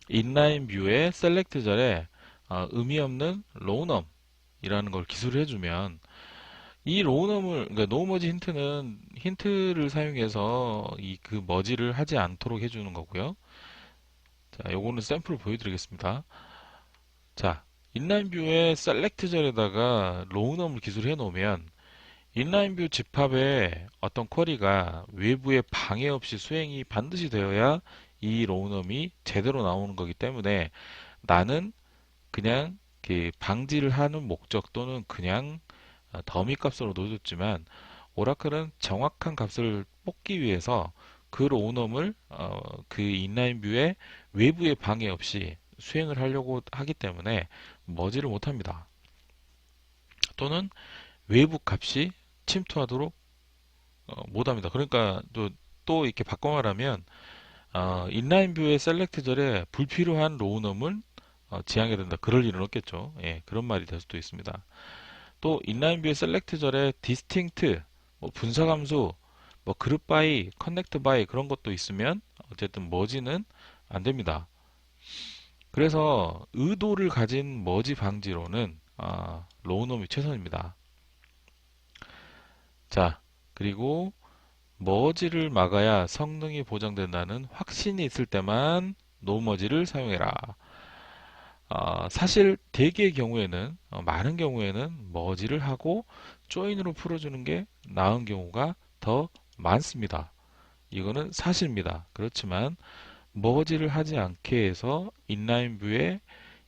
인라인 뷰의 셀렉트 절에 의미 없는 로우넘이라는 걸 기술을 해주면 이 로우넘을 그러니까 노 머지 힌트는 힌트를 사용해서 이 그 머지를 하지 않도록 해주는 거고요. 자, 요거는 샘플을 보여드리겠습니다. 자, 인라인 뷰의 셀렉트 절에다가 로우넘을 기술해 놓으면 인라인 뷰 집합에 어떤 쿼리가 외부의 방해 없이 수행이 반드시 되어야 이 로우넘이 제대로 나오는 거기 때문에 나는 그냥 방지를 하는 목적 또는 그냥 더미 값으로 넣어줬지만 오라클은 정확한 값을 뽑기 위해서 그 로우넘을 그 인라인 뷰의 외부의 방해 없이 수행을 하려고 하기 때문에 머지를 못합니다. 또는 외부 값이 침투하도록 못합니다. 그러니까 또 이렇게 바꿔 말하면 인라인 뷰의 셀렉트 절에 불필요한 로우넘을 지향해야 된다. 그럴 일은 없겠죠. 예, 그런 말이 될 수도 있습니다. 또 인라인 뷰의 셀렉트 절에 디스팅트, 분사함수, 그룹 바이, 커넥트 바이 그런 것도 있으면 어쨌든 머지는 안 됩니다. 그래서 의도를 가진 머지 방지로는 로우놈이 최선입니다. 자, 그리고 머지를 막아야 성능이 보장된다는 확신이 있을 때만 노머지를 사용해라. 사실 대개의 경우에는 많은 경우에는 머지를 하고 조인으로 풀어주는 게 나은 경우가 더 많습니다. 이거는 사실입니다. 그렇지만 머지를 하지 않게 해서 인라인 뷰의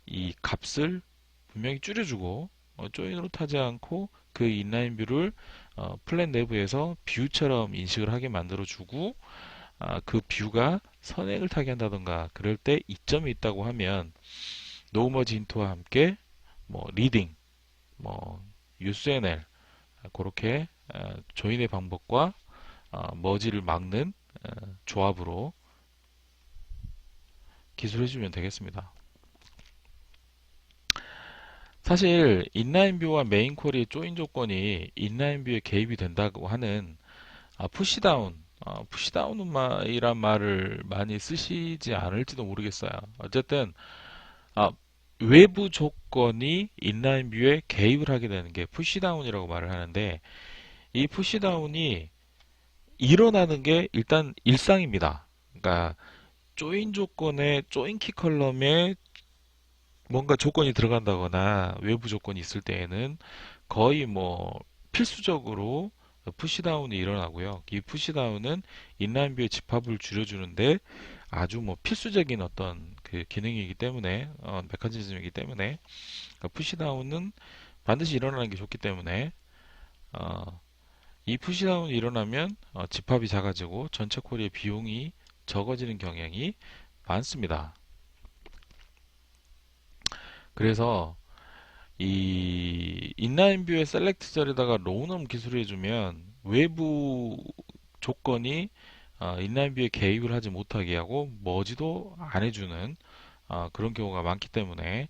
이 값을 분명히 줄여주고 조인으로 타지 않고 그 인라인 뷰를 플랫 내부에서 뷰처럼 인식을 하게 만들어주고 그 뷰가 선행을 타게 한다던가 그럴 때 이점이 있다고 하면 노머지 힌트와 함께 뭐 리딩, 뭐 UCNL 그렇게 조인의 방법과 머지를 막는 조합으로 기술해주면 되겠습니다. 사실 인라인 뷰와 메인 쿼리의 조인 조건이 인라인 뷰에 개입이 된다고 하는 푸시다운, 푸시다운이란 말을 많이 쓰시지 않을지도 모르겠어요. 어쨌든 아, 외부 조건이 인라인 뷰에 개입을 하게 되는 게 푸시다운이라고 말을 하는데 이 푸시다운이 일어나는 게 일단 일상입니다. 그러니까 조인 조건에 조인 키 컬럼에 뭔가 조건이 들어간다거나 외부 조건이 있을 때에는 거의 뭐 필수적으로 푸시다운이 일어나고요. 이 푸시다운은 인라인 뷰의 집합을 줄여주는데 아주 뭐 필수적인 어떤 그 기능이기 때문에 메커니즘이기 때문에 푸시다운은 반드시 일어나는 게 좋기 때문에 이 푸시다운이 일어나면 집합이 작아지고 전체 콜의 비용이 적어지는 경향이 많습니다. 그래서 이 인라인 뷰의 셀렉트 절에다가 로우넘 기술을 해주면 외부 조건이 인라인 뷰에 개입을 하지 못하게 하고 머지도 안 해주는 그런 경우가 많기 때문에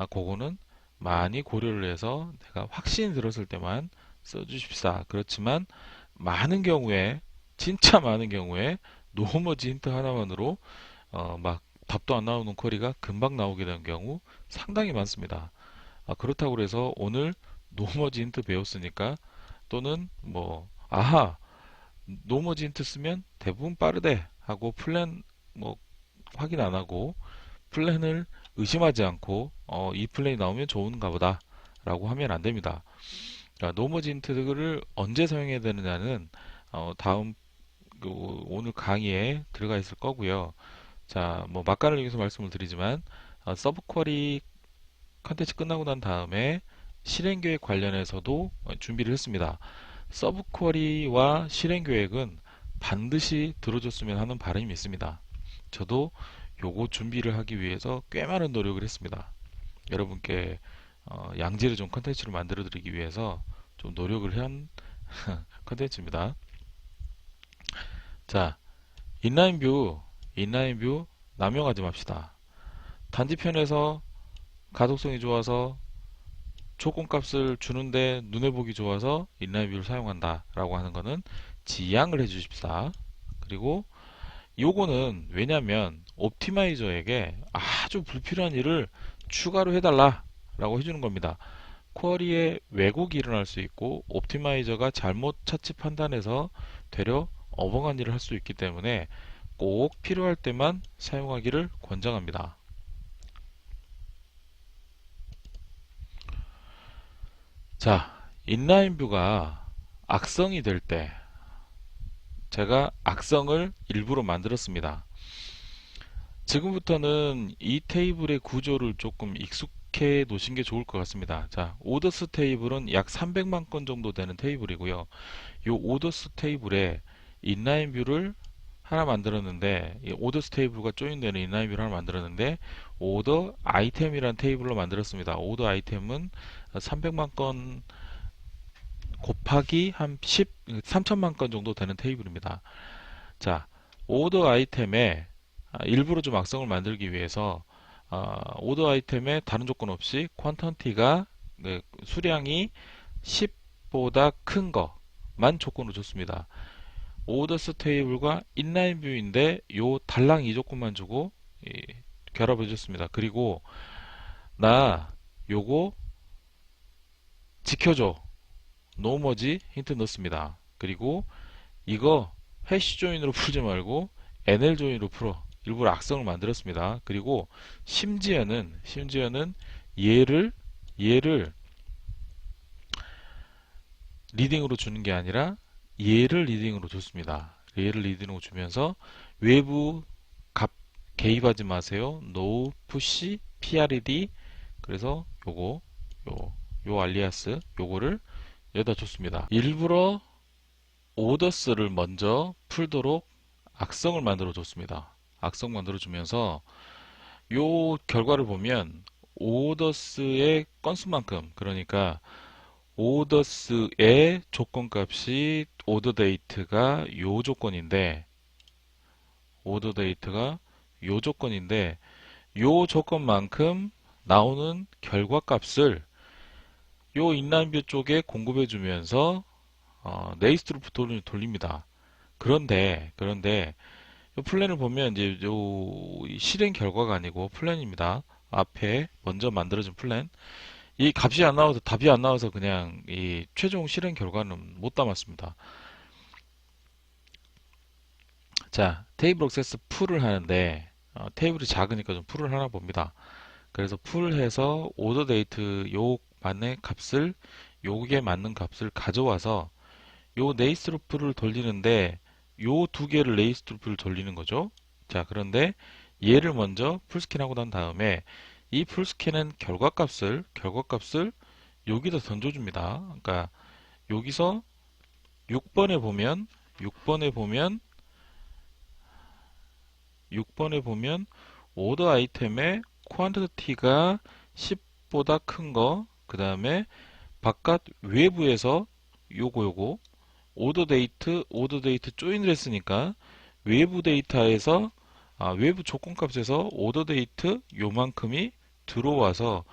그거는 많이 고려를 해서 내가 확신이 들었을 때만 써주십사. 그렇지만 많은 경우에 진짜 많은 경우에 노머지 힌트 하나만으로 막 답도 안 나오는 쿼리가 금방 나오게 되는 경우 상당히 많습니다. 그렇다고 해서 오늘 노머지 힌트 배웠으니까 또는 뭐 아하 노머지 힌트 쓰면 대부분 빠르대 하고 플랜 뭐 확인 안 하고 플랜을 의심하지 않고 이 플랜이 나오면 좋은가 보다 라고 하면 안 됩니다. 노머지 힌트를 언제 사용해야 되느냐는 다음 오늘 강의에 들어가 있을 거고요. 자, 뭐 막간을 이용해서 말씀을 드리지만 서브 쿼리 컨텐츠 끝나고 난 다음에 실행 계획 관련해서도 준비를 했습니다. 서브 쿼리와 실행 계획은 반드시 들어줬으면 하는 바람이 있습니다. 저도 요거 준비를 하기 위해서 꽤 많은 노력을 했습니다. 여러분께 양질의 좀 컨텐츠를 만들어 드리기 위해서 좀 노력을 한 컨텐츠입니다. 자, 인라인 뷰 남용하지 맙시다. 단지편에서 가독성이 좋아서 조건값을 주는데 눈에 보기 좋아서 인라인 뷰를 사용한다 라고 하는 거는 지양을 해 주십사. 그리고 요거는 왜냐면 옵티마이저에게 아주 불필요한 일을 추가로 해달라 라고 해주는 겁니다. 쿼리에 왜곡이 일어날 수 있고 옵티마이저가 잘못 차치 판단해서 되려 어벙한 일을 할 수 있기 때문에 꼭 필요할 때만 사용하기를 권장합니다. 자, 인라인 뷰가 악성이 될 때 제가 악성을 일부러 만들었습니다. 지금부터는 이 테이블의 구조를 조금 익숙해 놓으신 게 좋을 것 같습니다. 자, 오더스 테이블은 약 300만 건 정도 되는 테이블이고요. 이 오더스 테이블에 인라인 뷰를 하나 만들었는데 이 오더스 테이블과 조인되는 인라인 뷰를 하나 만들었는데 오더 아이템이라는 테이블로 만들었습니다. 오더 아이템은 300만 건 곱하기 한 3천만 건 정도 되는 테이블입니다. 자, 오더 아이템에 일부러 좀 악성을 만들기 위해서 오더 아이템에 다른 조건 없이 퀀턴티가 수량이 10보다 큰 것만 조건으로 줬습니다. 오더스 테이블과 인라인 뷰인데 요 달랑 이 조건만 주고 결합해 줬습니다. 그리고 나 요거 지켜줘. 노머지 힌트 넣습니다. 그리고 이거 해시 조인으로 풀지 말고 NL 조인으로 풀어. 일부러 악성을 만들었습니다. 그리고 심지어는 얘를 리딩으로 주는 게 아니라 얘를 리딩으로 줬습니다. 얘를 리딩으로 주면서 외부 값 개입하지 마세요. no push PRED. 그래서 요 알리아스 요거를 여기다 줬습니다. 일부러 오더스를 먼저 풀도록 악성을 만들어 줬습니다. 악성 만들어 주면서 요 결과를 보면 오더스의 건수만큼, 그러니까 오더스의 조건값이 오더데이트가 요 조건인데 요 조건만큼 나오는 결과값을 요 인라인뷰 쪽에 공급해 주면서 네이스트루프 돌립니다. 그런데 요 플랜을 보면 이제 요 실행 결과가 아니고 플랜입니다. 앞에 먼저 만들어진 플랜. 이 값이 안 나와서 답이 안 나와서 그냥 이 최종 실행 결과는 못 담았습니다. 자, 테이블 액세스 풀을 하는데 테이블이 작으니까 좀 풀을 하나 봅니다. 그래서 풀해서 오더 데이트 요게 맞는 값을 가져와서 요 네이스루프를 돌리는데 요 두 개를 네이스루프를 돌리는 거죠. 자, 그런데 얘를 먼저 풀스캔하고 난 다음에 이 풀스캔은 결과값을 여기다 던져줍니다. 그러니까 여기서 6번에 보면 6번에 보면 오더 아이템의 퀀티티가 10보다 큰 거, 그 다음에 바깥 외부에서 요거 오더 데이트 조인을 했으니까 외부 데이터에서 외부 조건값에서 오더 데이트 요만큼이 들어와서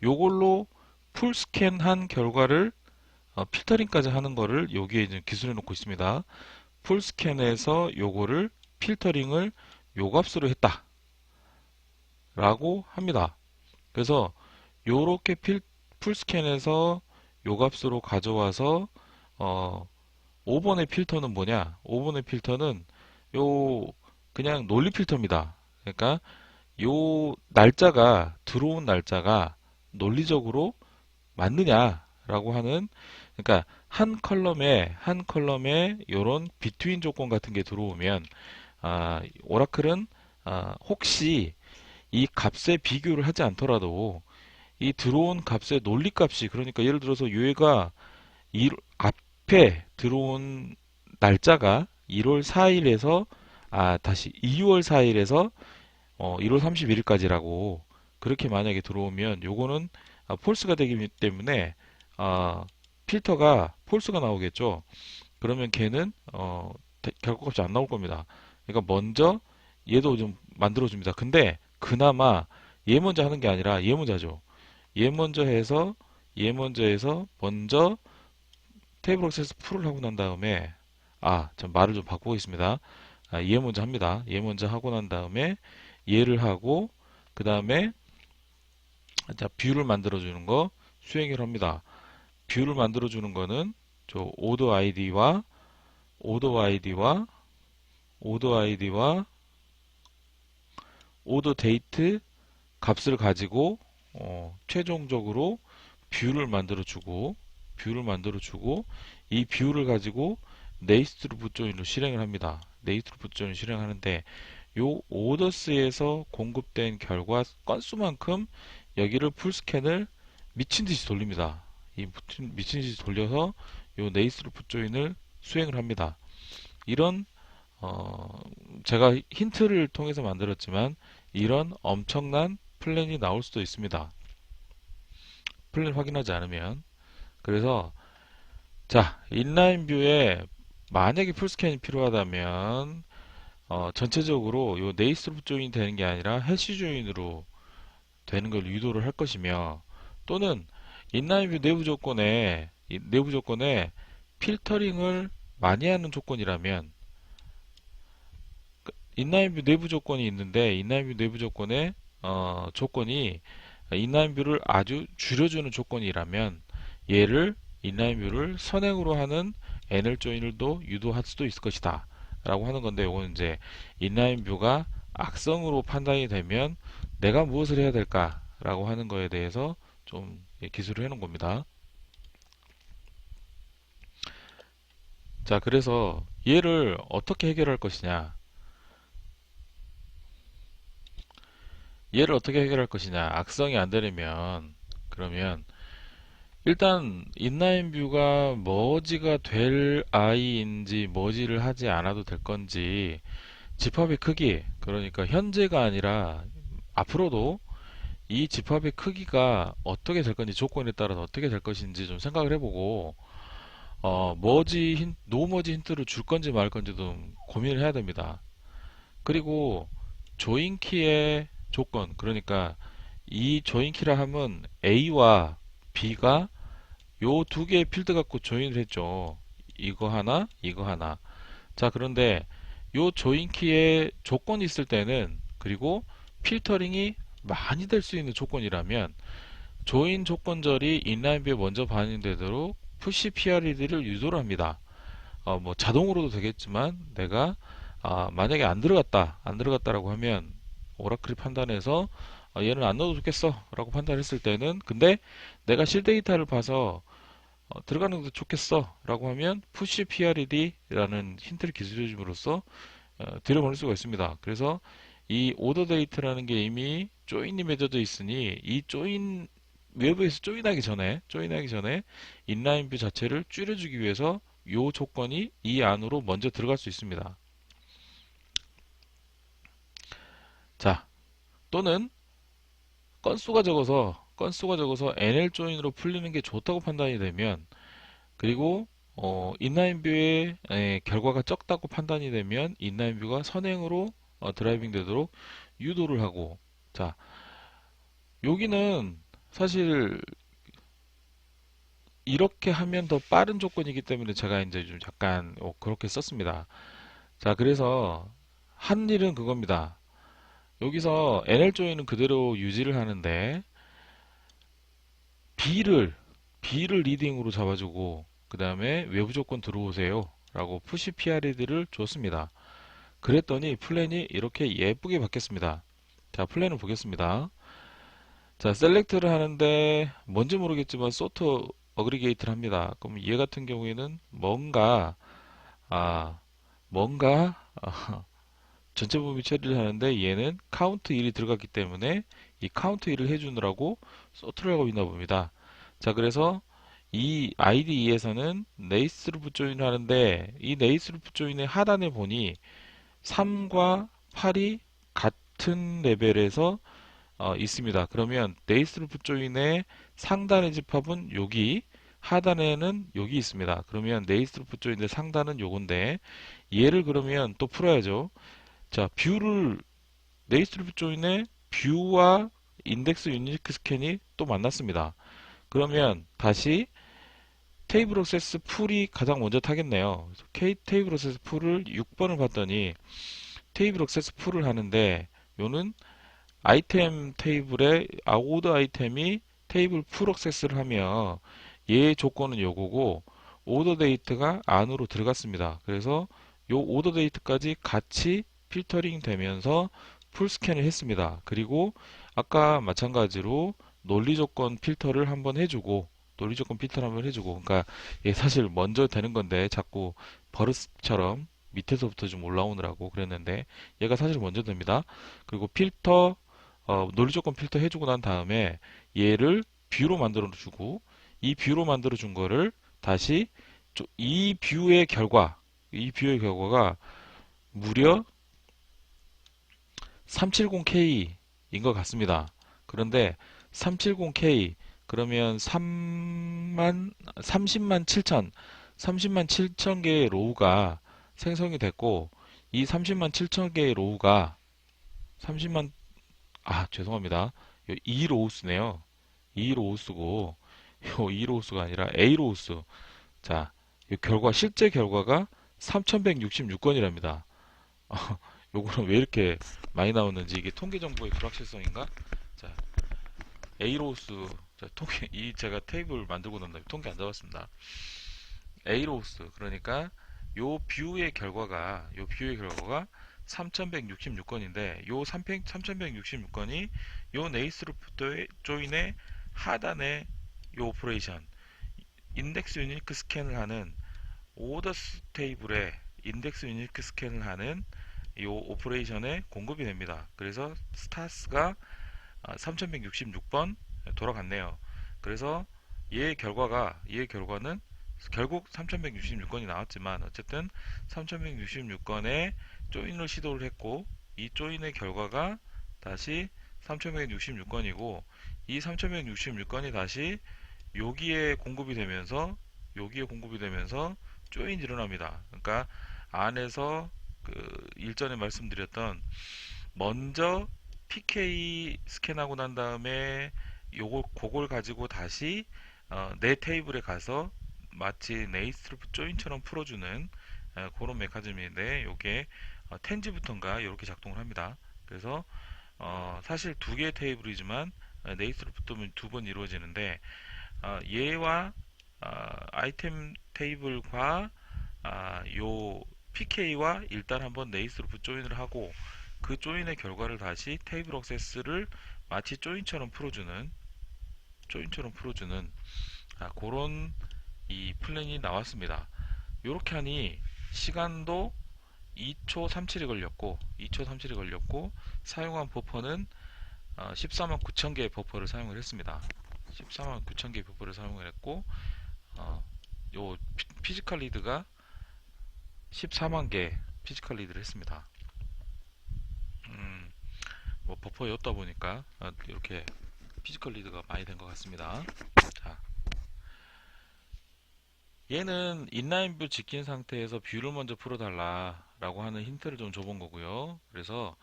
요걸로 풀 스캔한 결과를 필터링까지 하는 거를 여기에 이제 기술해 놓고 있습니다. 풀 스캔해서 요거를 필터링을 요 값으로 했다 라고 합니다. 그래서 요렇게 풀 스캔해서 요 값으로 가져와서 5번의 필터는 뭐냐? 5번의 필터는 요 그냥 논리 필터입니다. 그러니까 요 날짜가 들어온 날짜가 논리적으로 맞느냐라고 하는, 그러니까 한 컬럼에 요런 비트윈 조건 같은 게 들어오면 오라클은 혹시 이 값에 비교를 하지 않더라도 이 들어온 값의 논리 값이, 그러니까 예를 들어서 얘가 앞에 들어온 날짜가 1월 4일에서 다시 2월 4일에서 1월 31일까지라고 그렇게 만약에 들어오면 요거는 폴스가 되기 때문에 필터가 폴스가 나오겠죠. 그러면 걔는 결과값이 안 나올 겁니다. 그러니까 먼저 얘도 좀 만들어 줍니다. 근데 그나마 얘 먼저 하는 게 아니라 얘 먼저 하죠. 얘 먼저 해서 먼저 테이블 액세스 풀을 하고 난 다음에 전 말을 좀 바꾸겠습니다. 얘 먼저 합니다. 얘 먼저 하고 난 다음에 얘를 하고 그 다음에 자, 뷰를 만들어 주는 거 수행을 합니다. 뷰를 만들어 주는 거는 저 오더 아이디와 오더 데이트 값을 가지고 최종적으로 뷰를 만들어 주고 이 뷰를 가지고 네이스트루프 조인으로 실행을 합니다. 네이스트루프 조인을 실행하는데 요 오더스에서 공급된 결과 건수만큼 여기를 풀스캔을 미친 듯이 돌립니다. 이 미친 듯이 돌려서 요 네이스루프 조인을 수행을 합니다. 이런 제가 힌트를 통해서 만들었지만 이런 엄청난 플랜이 나올 수도 있습니다. 플랜 확인하지 않으면. 그래서 자, 인라인 뷰에 만약에 풀스캔이 필요하다면 전체적으로 요 네이스루프 조인이 되는 게 아니라 해시 조인으로 되는 걸 유도를 할 것이며, 또는 인라인 뷰 내부 조건에 필터링을 많이 하는 조건이라면 인라인뷰 내부 조건이 있는데 인라인뷰 내부 조건의 조건이 인라인뷰를 아주 줄여주는 조건이라면 얘를 인라인뷰를 선행으로 하는 NL 조인을도 유도할 수도 있을 것이다 라고 하는 건데, 이거는 이제 인라인뷰가 악성으로 판단이 되면 내가 무엇을 해야 될까 라고 하는 거에 대해서 좀 기술을 해 놓은 겁니다. 자, 그래서 얘를 어떻게 해결할 것이냐, 악성이 안 되려면, 그러면 일단 인라인뷰가 머지가 될 아이인지 머지를 하지 않아도 될 건지, 집합의 크기, 그러니까 현재가 아니라 앞으로도 이 집합의 크기가 어떻게 될 건지, 조건에 따라서 어떻게 될 것인지 좀 생각을 해보고, 노머지 힌트를 줄 건지 말 건지도 고민을 해야 됩니다. 그리고 조인키의 조건, 그러니까 이 조인키라 함은 A와 B가 요 두 개의 필드 갖고 조인을 했죠. 이거 하나, 이거 하나. 자, 그런데 요 조인키의 조건이 있을 때는, 그리고 필터링이 많이 될 수 있는 조건이라면 조인 조건절이 인라인뷰에 먼저 반영되도록 푸시 PRED를 유도를 합니다. 뭐 자동으로도 되겠지만, 내가 만약에 안 들어갔다라고 하면 오라클이 판단해서 얘는 안 넣어도 좋겠어 라고 판단했을 때는, 근데 내가 실데이터를 봐서 들어가는 게 좋겠어 라고 하면 푸시 PRED라는 힌트를 기술해 줌으로써 들여보낼 수가 있습니다. 그래서 이 오더 데이트라는 게 이미 조인이 맺어져 있으니, 이 조인 외부에서 조인하기 전에 인라인 뷰 자체를 줄여주기 위해서 요 조건이 이 안으로 먼저 들어갈 수 있습니다. 자, 또는 건수가 적어서 NL 조인으로 풀리는 게 좋다고 판단이 되면, 그리고 인라인 뷰의 결과가 적다고 판단이 되면 인라인 뷰가 선행으로 드라이빙 되도록 유도를 하고, 자, 여기는 사실 이렇게 하면 더 빠른 조건이기 때문에 제가 이제 좀 약간 그렇게 썼습니다. 자, 그래서 한 일은 그겁니다. 여기서 NL 조인은 그대로 유지를 하는데 B를 리딩으로 잡아주고, 그 다음에 외부 조건 들어오세요 라고 푸시 PRED를 줬습니다. 그랬더니 플랜이 이렇게 예쁘게 바뀌었습니다. 자, 플랜을 보겠습니다. 자, 셀렉트를 하는데 뭔지 모르겠지만 소트 어그리게이트를 합니다. 그럼 얘 같은 경우에는 아, 뭔가 전체 범위 처리를 하는데, 얘는 카운트 1이 들어갔기 때문에 이 카운트 1을 해주느라고 소트를 하고 있나 봅니다. 자, 그래서 이 IDE에서는 네이스루프 조인을 하는데, 이 네이스루프 조인의 하단에 보니 3과 8이 같은 레벨에서 있습니다. 그러면 네이스루프 조인의 상단의 집합은 여기, 하단에는 여기 있습니다. 그러면 네이스루프 조인의 상단은 요건데, 얘를 그러면 또 풀어야죠. 자, 네이스루프 조인의 뷰와 인덱스 유니크 스캔이 또 만났습니다. 그러면 다시 테이블 억세스 풀이 가장 먼저 타겠네요. 그래서 테이블 억세스 풀을 6번을 봤더니 테이블 억세스 풀을 하는데, 요는 아이템 테이블에 오더 아이템이 테이블 풀 억세스를 하며 얘의 조건은 요거고, 오더 데이트가 안으로 들어갔습니다. 그래서 요 오더 데이트까지 같이 필터링 되면서 풀 스캔을 했습니다. 그리고 아까 마찬가지로 논리 조건 필터를 한번 해주고, 그러니까 얘 사실 먼저 되는 건데 자꾸 버릇처럼 밑에서부터 좀 올라오느라고 그랬는데, 얘가 사실 먼저 됩니다. 그리고 논리 조건 필터 해주고 난 다음에 얘를 뷰로 만들어 주고, 이 뷰로 만들어 준 거를 다시 이 뷰의 결과가 무려 370K인 것 같습니다. 그런데 370K 그러면 30만 7천 개의 로우가 생성이 됐고, 이 30만 7천 개의 로우가 30만 죄송합니다. 2로우스네요. 2로우스고, 요 2로우스가 아니라 A로우스. 자, 실제 결과가 3166건이랍니다. 요거는 왜 이렇게 많이 나오는지, 이게 통계 정보의 불확실성인가? 자, A로우스. 자, 통계, 제가 테이블 만들고 난 다음에 통계 안 잡았습니다. A로우스. 그러니까 요 뷰의 결과가 3166건인데, 요 3166건이 요 네이스루프 조인의 하단의 요 오퍼레이션, 인덱스 유니크 스캔을 하는 오더스 테이블에 인덱스 유니크 스캔을 하는 이 오퍼레이션에 공급이 됩니다. 그래서 스타스가 3166번 돌아갔네요. 그래서 얘의 결과는 결국 3166건이 나왔지만, 어쨌든 3166건에 조인을 시도를 했고, 이 조인의 결과가 다시 3166건이고, 이 3166건이 다시 여기에 공급이 되면서 조인이 일어납니다. 그러니까 안에서 일전에 말씀드렸던, 먼저 PK 스캔하고 난 다음에 그걸 가지고 다시 내 테이블에 가서 마치 네이스루프 조인처럼 풀어주는 그런 메커니즘인데, 요게 텐지부터인가 이렇게 작동을 합니다. 그래서 사실 두 개의 테이블이지만 네이스루프 또는 두 번 이루어지는데, 얘와 아이템 테이블과 요 PK와 일단 한번 네이스루프 조인을 하고, 그 조인의 결과를 다시 테이블 액세스를 마치 조인처럼 풀어주는 그런 이 플랜이 나왔습니다. 이렇게 하니 시간도 2초 37이 걸렸고 사용한 버퍼는 14만 9천 개의 버퍼를 사용을 했습니다. 14만 9천 개의 버퍼를 사용을 했고, 요 피지컬 리드가 14만 개 피지컬 리드를 했습니다. 음, 뭐 버퍼였다 보니까 이렇게 피지컬 리드가 많이 된 것 같습니다. 자, 얘는 인라인 뷰 지킨 상태에서 뷰를 먼저 풀어달라라고 하는 힌트를 좀 줘본 거고요. 그래서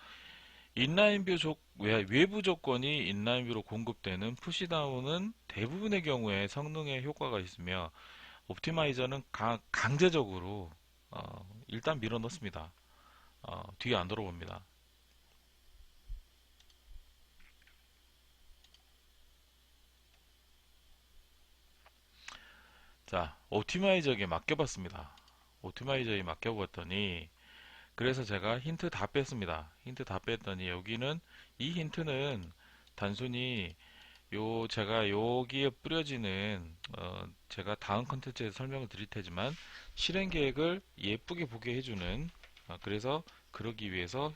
인라인 뷰 외부 조건이 인라인 뷰로 공급되는 푸시다운은 대부분의 경우에 성능에 효과가 있으며, 옵티마이저는 강제적으로 일단 밀어 넣습니다. 뒤에 안 돌아봅니다. 자, 옵티마이저에게 맡겨봤습니다. 옵티마이저에 맡겨봤더니, 그래서 제가 힌트 다 뺐습니다. 힌트 다 뺐더니, 이 힌트는 단순히 제가 여기에 뿌려지는, 제가 다음 컨텐츠에서 설명을 드릴 테지만, 실행 계획을 예쁘게 보게 해주는, 그래서 그러기 위해서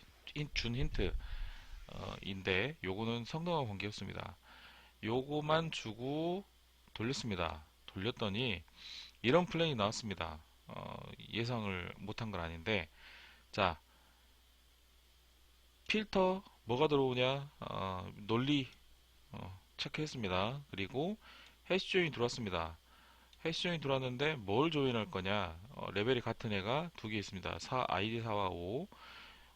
준 힌트, 인데, 요거는 성능과 관계없습니다. 요거만 주고 돌렸습니다. 돌렸더니 이런 플랜이 나왔습니다. 예상을 못한 건 아닌데, 자, 필터 뭐가 들어오냐, 논리 체크했습니다. 그리고 해시 조인 들어왔습니다. 해시 조인 들어왔는데 뭘 조인할 거냐, 레벨이 같은 애가 두 개 있습니다. ID 4와 5.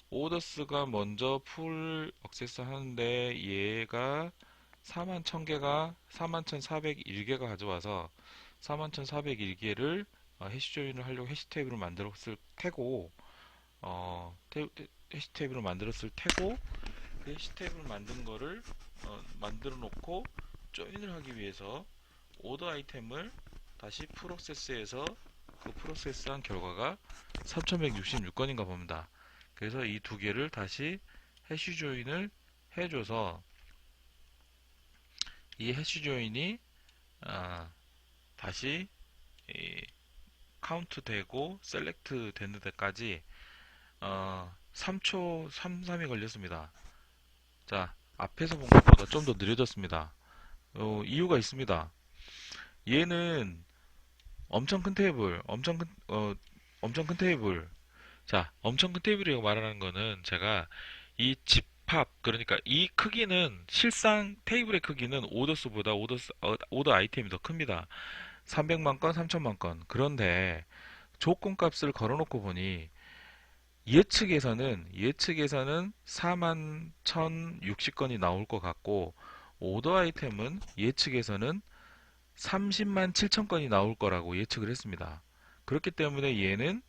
오더스가 먼저 풀 액세스 하는데, 얘가 41,401개가 가져와서 41,401개를 해시 조인을 하려고 해시 테이블을 만들었을 테고, 해시 테이블을 만들었을 테고, 그 해시 테이블을 만든 거를 만들어 놓고 조인을 하기 위해서 오더 아이템을 다시 프로세스에서 그 프로세스한 결과가 3166건인가 봅니다. 그래서 이 두 개를 다시 해시 조인을 해줘서, 이 해시 조인이 다시 카운트 되고 셀렉트 되는 데까지 3초 33이 걸렸습니다. 자, 앞에서 본 것보다 좀 더 느려졌습니다. 이유가 있습니다. 얘는 엄청 큰 테이블, 엄청 큰 테이블. 자, 엄청 큰 테이블이라고 말하는 거는, 제가 이 집합, 그러니까 이 크기는, 실상 테이블의 크기는 오더 아이템이 더 큽니다. 300만 건, 3천만 건. 그런데 조건 값을 걸어놓고 보니, 예측에서는 4만 1060건이 나올 것 같고, 오더 아이템은 예측에서는 30만 7천 건이 나올 거라고 예측을 했습니다. 그렇기 때문에 얘는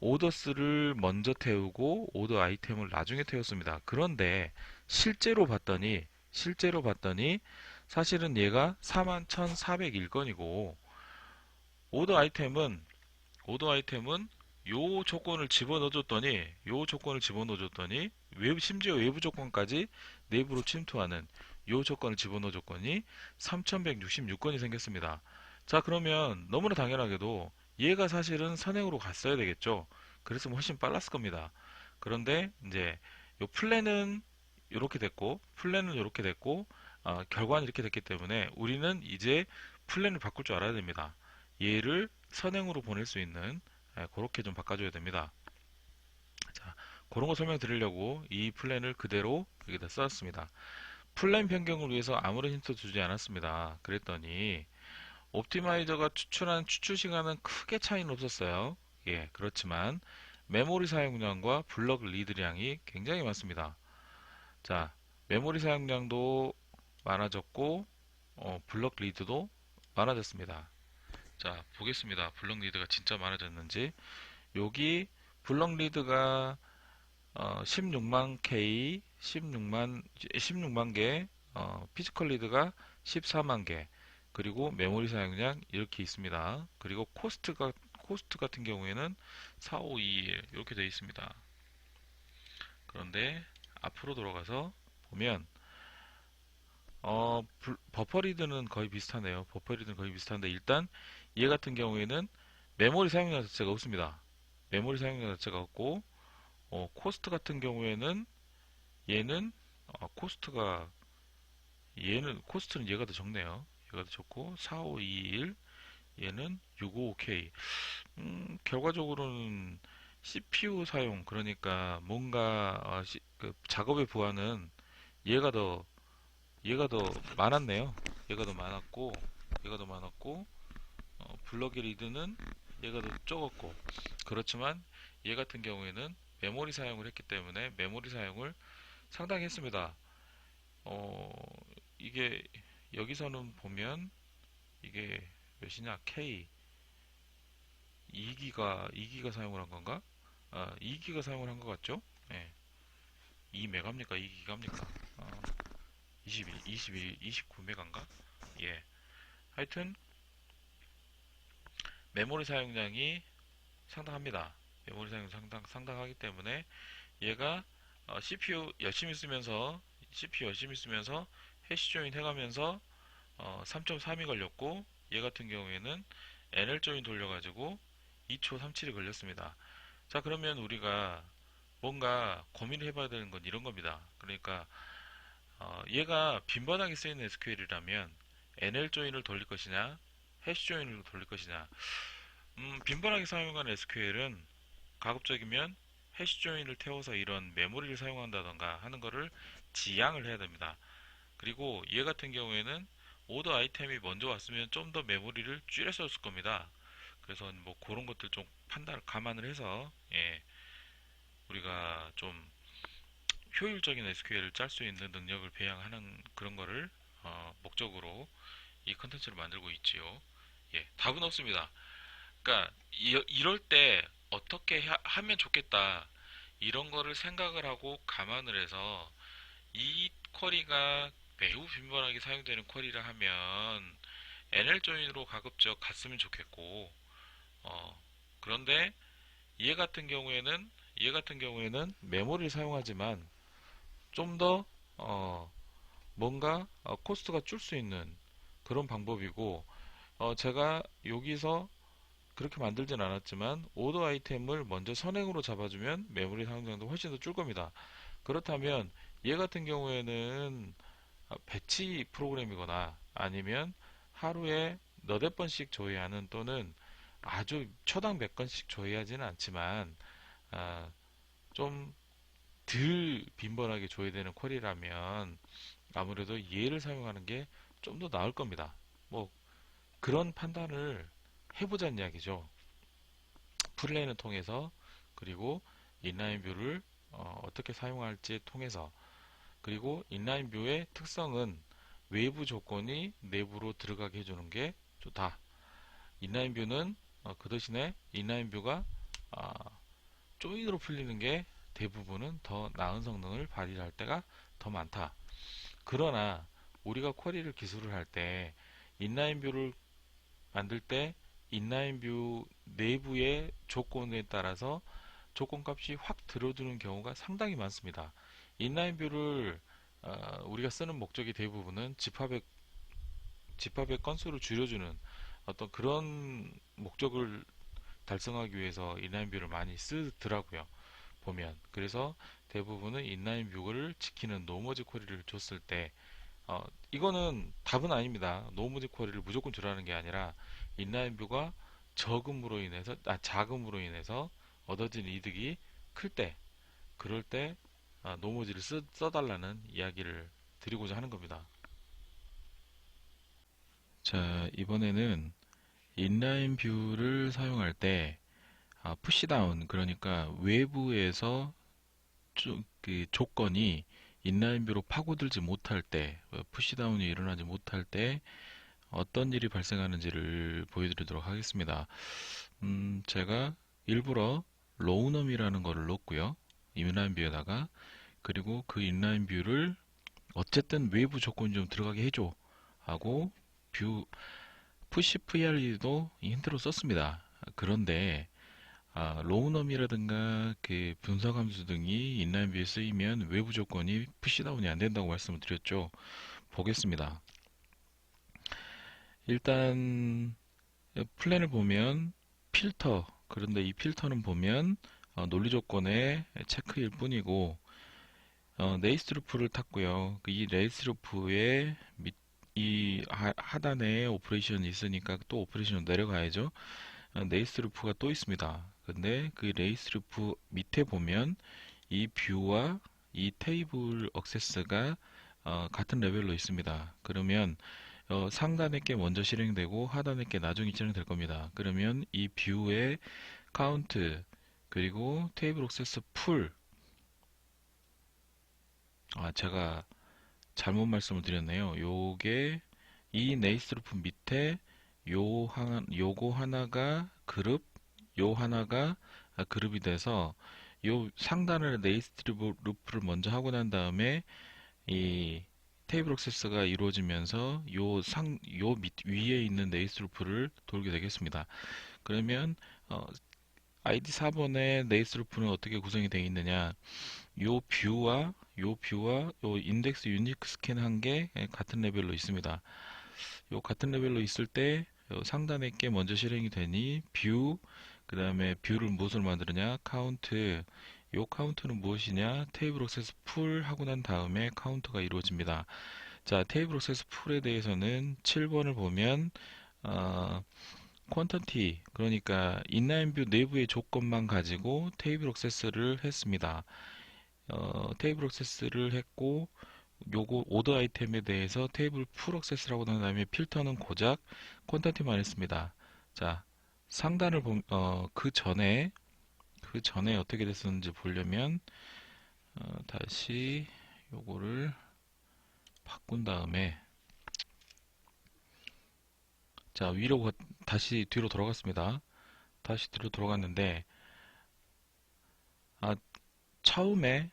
오더스를 먼저 태우고 오더 아이템을 나중에 태웠습니다. 그런데 실제로 봤더니 사실은 얘가 41,401건이고 오더 아이템은 오더 아이템은 요 조건을 집어넣어줬더니 심지어 외부 조건까지 내부로 침투하는 요 조건을 집어넣어줬더니 3166건이 생겼습니다. 자, 그러면 너무나 당연하게도 얘가 사실은 선행으로 갔어야 되겠죠. 그랬으면 훨씬 빨랐을 겁니다. 그런데 이제 요 플랜은 이렇게 됐고 결과는 이렇게 됐기 때문에 우리는 이제 플랜을 바꿀 줄 알아야 됩니다. 얘를 선행으로 보낼 수 있는 그렇게 좀 바꿔줘야 됩니다. 자, 그런 거 설명드리려고 이 플랜을 그대로 여기다 써왔습니다. 플랜 변경을 위해서 아무런 힌트 주지 않았습니다. 그랬더니 옵티마이저가 추출한 추출 시간은 크게 차이는 없었어요. 예, 그렇지만 메모리 사용량과 블럭 리드량이 굉장히 많습니다. 자, 메모리 사용량도 많아졌고 블럭 리드도 많아졌습니다. 자, 보겠습니다. 블럭 리드가 진짜 많아졌는지. 여기 블럭 리드가 16만 K, 16만 개, 피지컬 리드가 14만 개, 그리고 메모리 사용량 이렇게 있습니다. 그리고 코스트 같은 경우에는 4521 이렇게 되어 있습니다. 그런데 앞으로 돌아가서 보면 버퍼 리드는 거의 비슷하네요. 버퍼 리드는 거의 비슷한데 일단 얘 같은 경우에는 메모리 사용량 자체가 없습니다. 메모리 사용량 자체가 없고 코스트 같은 경우에는 얘는 코스트가 얘는 코스트는 얘가 더 적네요. 얘가 더 적고 4521 얘는 655K. 결과적으로는 CPU 사용 그러니까 뭔가 그 작업의 부하는 얘가 더 얘가 더 많았네요. 얘가 더 많았고 얘가 더 많았고 블럭의 리드는 얘가 더 적었고 그렇지만 얘 같은 경우에는 메모리 사용을 했기 때문에 메모리 사용을 상당히 했습니다. 어, 이게 여기서는 보면 이게 몇이냐 K 2기가 사용을 한 건가? 2기가 사용을 한 것 같죠? 예. 2메가입니까? 2기가입니까? 29메가인가? 예. 하여튼 메모리 사용량이 상당합니다. 메모리 사용 상당하기 때문에 얘가 CPU 열심히 쓰면서 해시 조인 해가면서 3.3이 걸렸고 얘 같은 경우에는 NL 조인 돌려가지고 2초 37이 걸렸습니다. 자, 그러면 우리가 뭔가 고민을 해봐야 되는 건 이런 겁니다. 그러니까 얘가 빈번하게 쓰이는 SQL이라면 NL 조인을 돌릴 것이냐 해시 조인을 돌릴 것이냐. 빈번하게 사용하는 SQL은 가급적이면 해시 조인을 태워서 이런 메모리를 사용한다던가 하는 거를 지양을 해야 됩니다. 그리고 얘 같은 경우에는 오더 아이템이 먼저 왔으면 좀 더 메모리를 줄였었을 겁니다. 그래서 뭐 그런 것들 좀 감안을 해서 우리가 좀 효율적인 SQL을 짤 수 있는 능력을 배양하는 그런 거를 목적으로 이 컨텐츠를 만들고 있지요. 예, 답은 없습니다. 그러니까 이럴 때 어떻게 하면 좋겠다 이런 거를 생각을 하고 감안을 해서 이 쿼리가 매우 빈번하게 사용되는 쿼리라 하면 NL 조인으로 가급적 갔으면 좋겠고 그런데 얘 같은 경우에는 메모리를 사용하지만 좀 더 뭔가 코스트가 줄 수 있는 그런 방법이고 제가 여기서 그렇게 만들진 않았지만 오더 아이템을 먼저 선행으로 잡아주면 메모리 사용량도 훨씬 더 줄 겁니다. 그렇다면 얘 같은 경우에는 배치 프로그램이거나 아니면 하루에 너댓 번씩 조회하는 또는 아주 초당 몇 건씩 조회하지는 않지만 좀 덜 빈번하게 조회되는 쿼리라면 아무래도 얘를 사용하는 게 좀 더 나을 겁니다. 뭐 그런 판단을 해보자는 이야기죠. 플랜을 통해서 그리고 인라인 뷰를 어떻게 사용할지 통해서 그리고 인라인 뷰의 특성은 외부 조건이 내부로 들어가게 해주는 게 좋다. 인라인 뷰는 그 대신에 인라인 뷰가 조인으로 풀리는 게 대부분은 더 나은 성능을 발휘할 때가 더 많다. 그러나 우리가 쿼리를 기술을 할 때 인라인 뷰를 만들 때 인라인 뷰 내부의 조건에 따라서 조건 값이 확 들어주는 경우가 상당히 많습니다. 인라인 뷰를 우리가 쓰는 목적이 대부분은 집합의 건수를 줄여주는 어떤 그런 목적을 달성하기 위해서 인라인 뷰를 많이 쓰더라고요. 보면 그래서 대부분은 인라인 뷰를 지키는 노머지 쿼리를 줬을 때 이거는 답은 아닙니다. 노머지 쿼리를 무조건 주라는 게 아니라 인라인 뷰가 자금으로 인해서 얻어진 이득이 클 때, 그럴 때 노머지를 써달라는 이야기를 드리고자 하는 겁니다. 자, 이번에는 인라인 뷰를 사용할 때 푸시다운, 그러니까 외부에서 그 조건이 인라인 뷰로 파고들지 못할 때, 푸시다운이 일어나지 못할 때 어떤 일이 발생하는지를 보여드리도록 하겠습니다. 제가 일부러 로우넘이라는 거를 넣었고요. 인라인 뷰에다가. 그리고 그 인라인 뷰를 어쨌든 외부 조건이 좀 들어가게 해줘 하고 뷰 푸시 VRE도 힌트로 썼습니다. 그런데 로우넘이라든가 그 분석 함수 등이 인라인 뷰에 쓰이면 외부 조건이 푸시다운이 안 된다고 말씀을 드렸죠. 보겠습니다. 일단 플랜을 보면 필터, 그런데 이 필터는 보면 논리 조건의 체크일 뿐이고 네이스루프를 탔고요. 이 네이스루프에 이 하단에 오퍼레이션이 있으니까 또 오퍼레이션 내려가야죠. 네이스루프가 또 있습니다. 근데 그 네이스루프 밑에 보면 이 뷰와 이 테이블 액세스가 같은 레벨로 있습니다. 그러면 상단에 게 먼저 실행되고 하단에 게 나중에 실행될 겁니다. 그러면 이 뷰의 카운트 그리고 테이블 액세스 풀, 제가 잘못 말씀을 드렸네요. 요게 이 네이스루프 밑에 요거 하나가 그룹, 요 하나가 그룹이 돼서 요 상단을 네이스루프를 먼저 하고 난 다음에 이 테이블 액세스가 이루어지면서 요 위에 있는 네이스루프를 돌게 되겠습니다. 그러면 ID 4번의 네이스루프는 어떻게 구성이 되어 있느냐? 요 인덱스 유니크 스캔 한 개 같은 레벨로 있습니다. 요 같은 레벨로 있을 때 상단에 게 먼저 실행이 되니 뷰, 그 다음에 뷰를 무엇으로 만드느냐? 카운트. 요 카운트는 무엇이냐? 테이블 액세스 풀 하고 난 다음에 카운트가 이루어집니다. 자, 테이블 액세스 풀에 대해서는 7번을 보면 퀀턴티, 그러니까 인라인 뷰 내부의 조건만 가지고 테이블 액세스를 했습니다. 테이블 액세스를 했고 요거 오더 아이템에 대해서 테이블 풀 액세스라고 난 다음에 필터는 고작 퀀턴티만 했습니다. 자, 상단을 그 전에 어떻게 됐었는지 보려면 다시 요거를 바꾼 다음에 자, 다시 뒤로 돌아갔습니다. 다시 뒤로 돌아갔는데 아, 처음에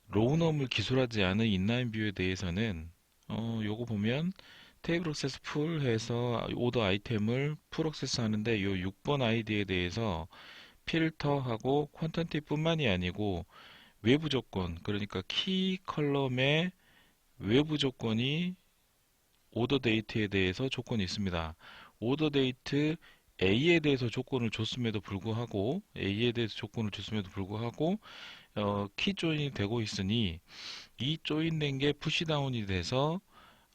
로우넘을 기술하지 않은 인라인 뷰에 대해서는 요거 보면 테이블 액세스 풀 해서 오더 아이템을 풀 액세스 하는데 요 6번 아이디에 대해서 필터하고 퀀턴티 뿐만이 아니고 외부 조건, 그러니까 키 컬럼의 외부 조건이 오더 데이트에 대해서 조건이 있습니다. 오더 데이트 A에 대해서 조건을 줬음에도 불구하고 키 조인이 되고 있으니 이 조인된 게 푸시다운이 돼서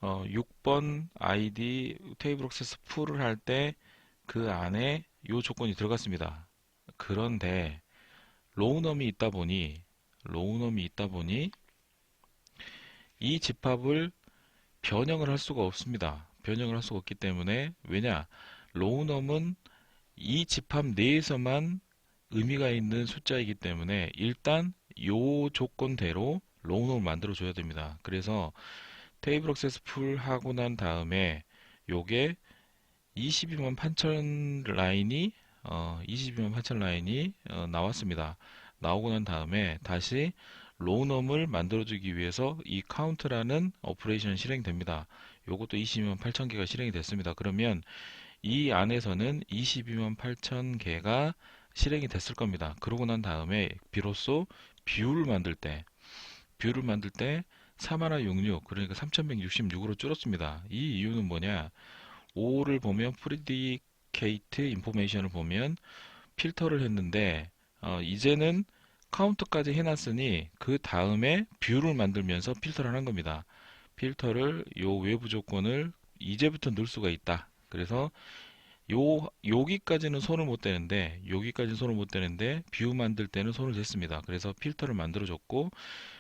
6번 아이디 테이블 액세스 풀을 할 때 그 안에 이 조건이 들어갔습니다. 그런데 로우넘이 있다 보니 이 집합을 변형을 할 수가 없습니다. 변형을 할 수가 없기 때문에 왜냐? 로우넘은 이 집합 내에서만 의미가 있는 숫자이기 때문에 일단 요 조건대로 로우넘을 만들어 줘야 됩니다. 그래서 테이블 액세스 풀 하고 난 다음에 요게 22만 8천 라인이 22만 8천 라인이 나왔습니다. 나오고 난 다음에 다시 로우넘을 만들어주기 위해서 이 카운트라는 오퍼레이션 실행됩니다. 요것도 22만 8천 개가 실행이 됐습니다. 그러면 이 안에서는 22만 8천 개가 실행이 됐을 겁니다. 그러고 난 다음에 비로소 뷰를 만들 때 4166 그러니까 3166으로 줄었습니다. 이 이유는 뭐냐? 5를 보면 프리디케이트 인포메이션을 보면 필터를 했는데 이제는 카운트까지 해놨으니 그 다음에 뷰를 만들면서 필터를 한 겁니다. 필터를 요 외부 조건을 이제부터 넣을 수가 있다. 그래서 여기까지는 손을 못 대는데 뷰 만들 때는 손을 댔습니다. 그래서 필터를 만들어줬고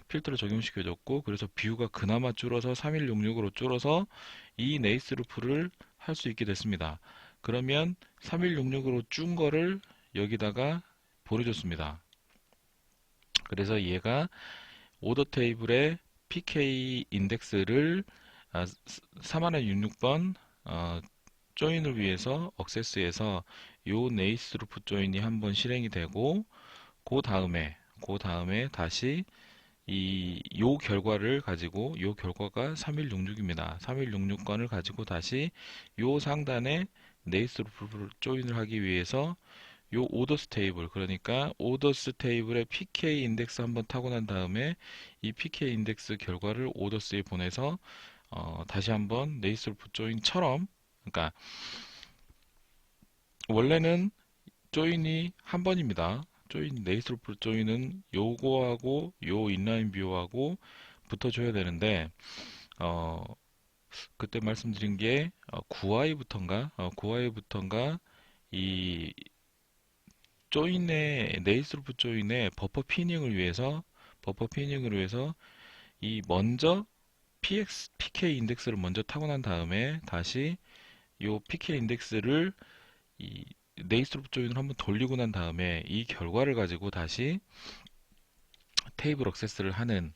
필터를 적용시켜줬고 그래서 뷰가 그나마 줄어서 3166으로 줄어서 이 네이스 루프를 할 수 있게 됐습니다. 그러면 3166으로 준 거를 여기다가 보내줬습니다. 그래서 얘가 오더 테이블에 PK 인덱스를 3166번 조인을 위해서 억세스에서 요 네이스 루프 조인이 한번 실행이 되고 그 다음에 다시 요 결과를 가지고 요 결과가 3166입니다. 3166건을 가지고 다시 요 상단에 네이스 루프를 조인을 하기 위해서 요 오더스 테이블 그러니까 오더스 테이블의 PK 인덱스 한번 타고 난 다음에 이 PK 인덱스 결과를 오더스에 보내서 다시 한번 네이스 루프 조인처럼 그러니까 원래는 조인이 한 번입니다. 네이스 루프 조인은 요거하고 요 인라인 뷰하고 붙어줘야 되는데 어, 그때 말씀드린 게 9화부터인가 이 조인의 네이스 루프 조인의 버퍼 피닝을 위해서 이 먼저 PK 인덱스를 먼저 타고 난 다음에 다시 요 PK 인덱스를 이 네이스 루프 조인을 한번 돌리고 난 다음에 이 결과를 가지고 다시 테이블 액세스를 하는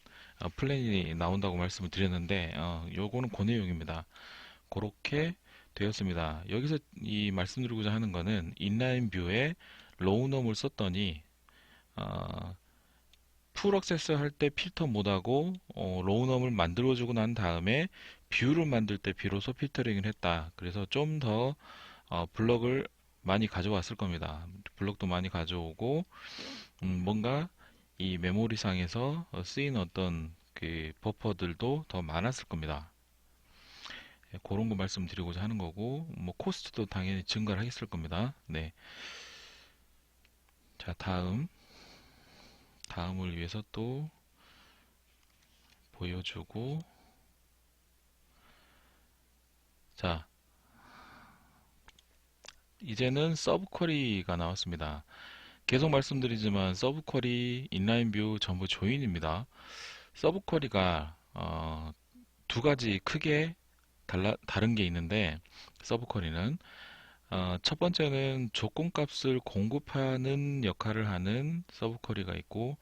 플랜이 나온다고 말씀을 드렸는데 요거는 그 내용입니다. 그렇게 되었습니다. 여기서 이 말씀드리고자 하는 거는 인라인 뷰에 로우넘을 썼더니 풀 액세스 할 때 필터 못하고 로우넘을 만들어주고 난 다음에 뷰를 만들 때 비로소 필터링을 했다. 그래서 좀 더 블럭을 많이 가져왔을 겁니다. 블럭도 많이 가져오고 뭔가 이 메모리상에서 쓰인 어떤 그 버퍼들도 더 많았을 겁니다. 예, 그런 거 말씀드리고자 하는 거고 뭐 코스트도 당연히 증가를 하겠을 겁니다. 네. 자, 다음을 위해서 또 보여주고 자, 이제는 서브 쿼리가 나왔습니다. 계속 말씀드리지만 서브 쿼리, 인라인 뷰 전부 조인입니다. 서브 쿼리가 두 가지 크게 다른 게 있는데 서브 쿼리는 첫 번째는 조건값을 공급하는 역할을 하는 서브 쿼리가 있고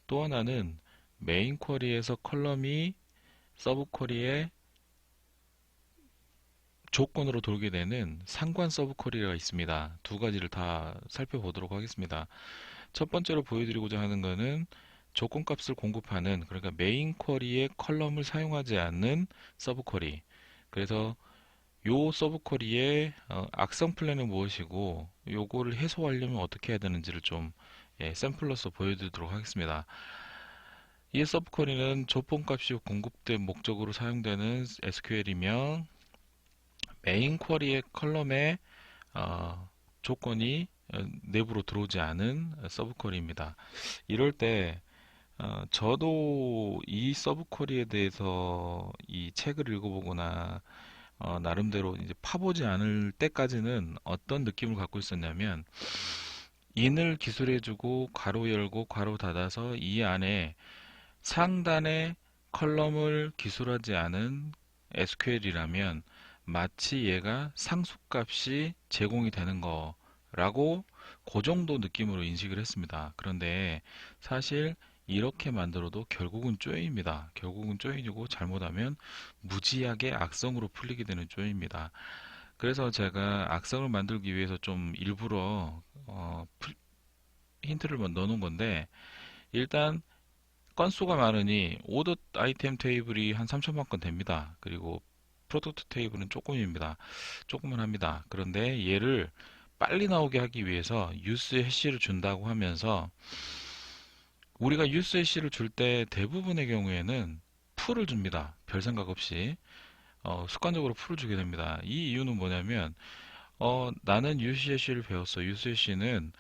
또 하나는 메인 쿼리에서 컬럼이 서브 쿼리의 조건으로 돌게 되는 상관 서브 쿼리가 있습니다. 두 가지를 다 살펴보도록 하겠습니다. 첫 번째로 보여드리고자 하는 것은 조건값을 공급하는 그러니까 메인 쿼리의 컬럼을 사용하지 않는 서브 쿼리. 그래서 요 서브 쿼리의 악성 플랜은 무엇이고 요거를 해소하려면 어떻게 해야 되는지를 좀 샘플로서 보여드리도록 하겠습니다. 이 서브 쿼리는 조건값이 공급된 목적으로 사용되는 SQL이며 메인 쿼리의 컬럼에 조건이 내부로 들어오지 않은 서브 쿼리입니다. 이럴 때 저도 이 서브 쿼리에 대해서 이 책을 읽어보거나 나름대로 이제 파보지 않을 때까지는 어떤 느낌을 갖고 있었냐면 in을 기술해주고 괄호 열고 괄호 닫아서 이 안에 상단에 컬럼을 기술하지 않은 SQL이라면 마치 얘가 상수값이 제공이 되는 거라고 그 정도 느낌으로 인식을 했습니다. 그런데 사실 이렇게 만들어도 결국은 쪼입니다. 결국은 쪼이고 잘못하면 무지하게 악성으로 풀리게 되는 쪼입니다. 그래서 제가 악성을 만들기 위해서 좀 일부러 힌트를 넣어 놓은 건데, 일단 건수가 많으니 오더 아이템 테이블이 한 3천만 건 됩니다. 그리고 프로덕트 테이블은 조금입니다. 조금은 합니다. 그런데 얘를 빨리 나오게 하기 위해서 유스 해시를 준다고 하면서, 우리가 유스 해시를 줄 때 대부분의 경우에는 풀을 줍니다. 별 생각 없이 습관적으로 풀을 주게 됩니다. 이 이유는 뭐냐면, 나는 유스 해시를 배웠어. 유스 해시는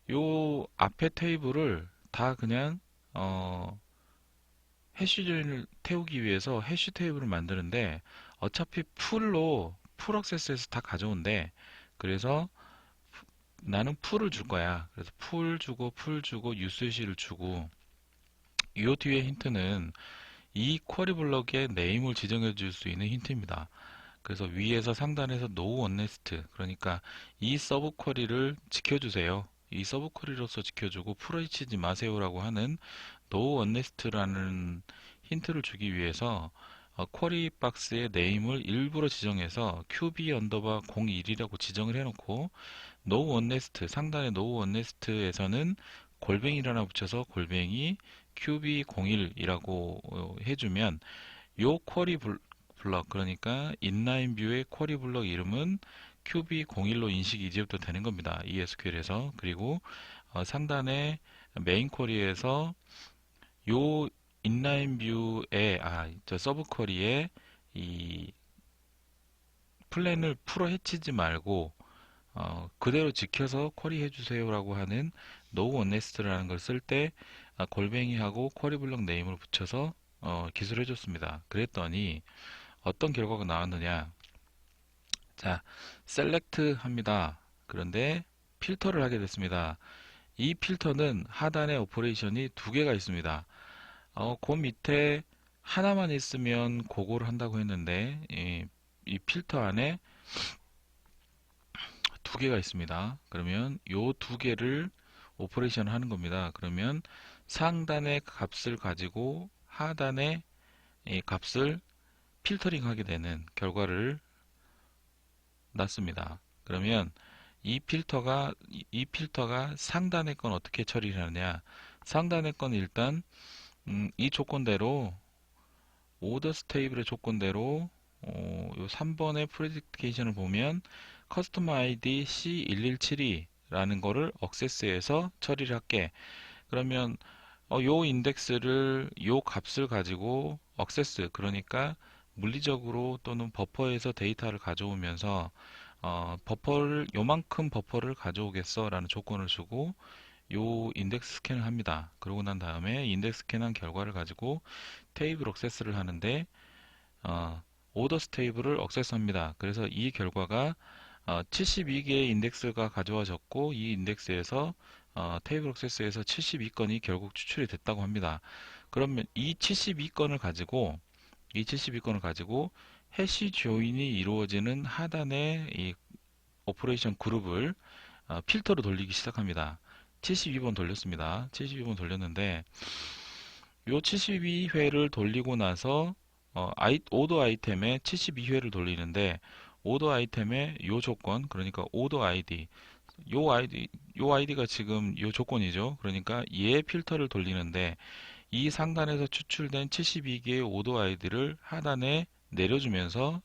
요 앞에 테이블을 다 그냥 해시를 태우기 위해서 해시 테이블을 만드는데, 어차피 풀 액세스에서 다 가져온대. 그래서 나는 풀을 줄 거야. 그래서 풀 주고 유스시를 주고, 이 뒤에 힌트는 이 쿼리 블럭에 네임을 지정해 줄 수 있는 힌트입니다. 그래서 위에서 상단에서 no onNest, 그러니까 이 서브 쿼리를 지켜주세요. 이 서브 쿼리로서 지켜주고 풀어헤치지 마세요라고 하는 no onNest라는 힌트를 주기 위해서 쿼리 박스의 네임을 일부러 지정해서 QB 언더바 01이라고 지정을 해놓고, no onNest, 상단의 no onNest에서는 골뱅이를 하나 붙여서 골뱅이 QB01이라고 해주면, 요 쿼리 블럭, 그러니까 인라인 뷰의 쿼리 블럭 이름은 QB01로 인식이 이제부터 되는 겁니다. ESQL에서. 그리고 상단의 메인 쿼리에서 요 인라인 뷰의 저 서브 쿼리에 이 플랜을 풀어 헤치지 말고 그대로 지켜서 쿼리 해주세요라고 하는 no onNest라는 걸 쓸 때 골뱅이하고 쿼리 블럭 네임을 붙여서 기술해 줬습니다. 그랬더니 어떤 결과가 나왔느냐? 자, 셀렉트 합니다. 그런데 필터를 하게 됐습니다. 이 필터는 하단에 오퍼레이션이 두 개가 있습니다. 그 밑에 하나만 있으면 그거를 한다고 했는데, 이 필터 안에 두 개가 있습니다. 그러면 요 두 개를 오퍼레이션 하는 겁니다. 그러면 상단의 값을 가지고 하단의 이 값을 필터링 하게 되는 결과를 낳습니다. 그러면 이 필터가 상단의 건 어떻게 처리를 하느냐? 상단의 건 일단 이 조건대로, 오더스 테이블의 조건대로 요 3번의 프레디케이션을 보면 커스텀 아이디 C1172라는 거를 억세스해서 처리를 할게. 그러면 요 인덱스를, 요 값을 가지고 억세스, 그러니까 물리적으로 또는 버퍼에서 데이터를 가져오면서 요만큼 버퍼를 가져오겠어 라는 조건을 주고 요 인덱스 스캔을 합니다. 그러고 난 다음에 인덱스 스캔한 결과를 가지고 테이블 억세스를 하는데, 오더스 테이블을 억세스합니다. 그래서 이 결과가 72개의 인덱스가 가져와졌고, 이 인덱스에서 테이블 억세스에서 72건이 결국 추출이 됐다고 합니다. 그러면 이 72건을 가지고 해시 조인이 이루어지는 하단의 이 오퍼레이션 그룹을 필터로 돌리기 시작합니다. 72번 돌렸습니다. 72번 돌렸는데, 요 72회를 돌리고 나서 오더 아이템에 72회를 돌리는데, 오더 아이템의 요 조건, 그러니까 오더 아이디, 요 아이디가 지금 요 조건이죠. 그러니까 얘 필터를 돌리는데, 이 상단에서 추출된 72개의 오더 아이디를 하단에 내려주면서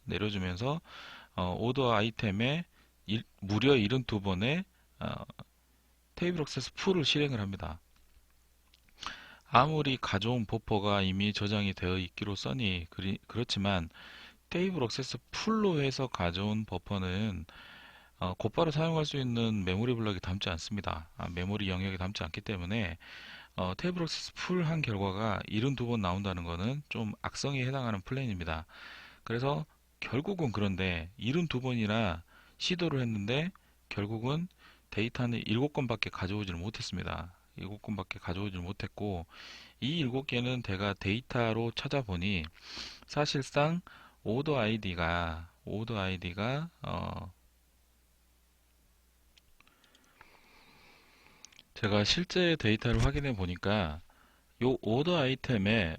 오더 아이템에 무려 72번의 테이블 억세스 풀을 실행을 합니다. 아무리 가져온 버퍼가 이미 저장이 되어 있기로써니 그렇지만, 테이블 억세스 풀로 해서 가져온 버퍼는 곧바로 사용할 수 있는 메모리 블럭이 담지 않습니다. 메모리 영역이 담지 않기 때문에 테이블 억세스 풀 한 결과가 72번 나온다는 것은 좀 악성에 해당하는 플레인입니다. 그래서 결국은, 그런데 72번이나 시도를 했는데 결국은 데이터는 7건밖에 가져오지를 못했습니다. 7건밖에 가져오지를 못했고, 이 7개는 제가 데이터로 찾아보니 사실상 오더 아이디가 제가 실제 데이터를 확인해 보니까 요 오더 아이템에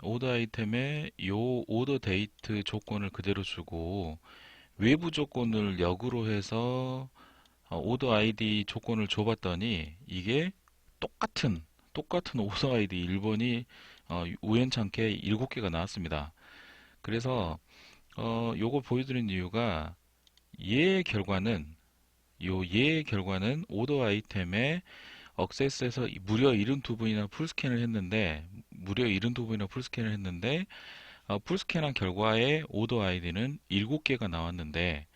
요 오더 데이트 조건을 그대로 주고 외부 조건을 역으로 해서 오더 아이디 조건을 줘봤더니 이게 똑같은 오더 아이디 1번이 우연찮게 7개가 나왔습니다. 그래서 요거 보여드린 이유가 얘의 결과는 얘의 결과는 오더 아이템에 억세스에서 무려 72번이나 풀스캔을 했는데 풀스캔한 결과에 오더 아이디는 7개가 나왔는데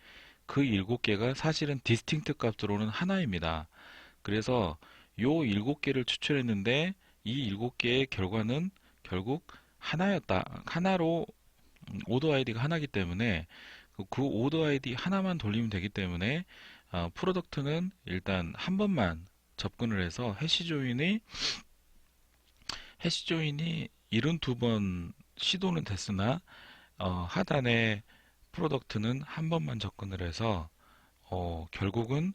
그 7개가 사실은 디스팅트 값으로는 하나입니다. 그래서 요 7개를 추출했는데 이 7개의 결과는 결국 하나였다. 하나로 오더 아이디가 하나이기 때문에 그 오더 아이디 하나만 돌리면 되기 때문에 프로덕트는 일단 한 번만 접근을 해서 해시 조인이 72번 시도는 됐으나 하단에 프로덕트는 한 번만 접근을 해서 결국은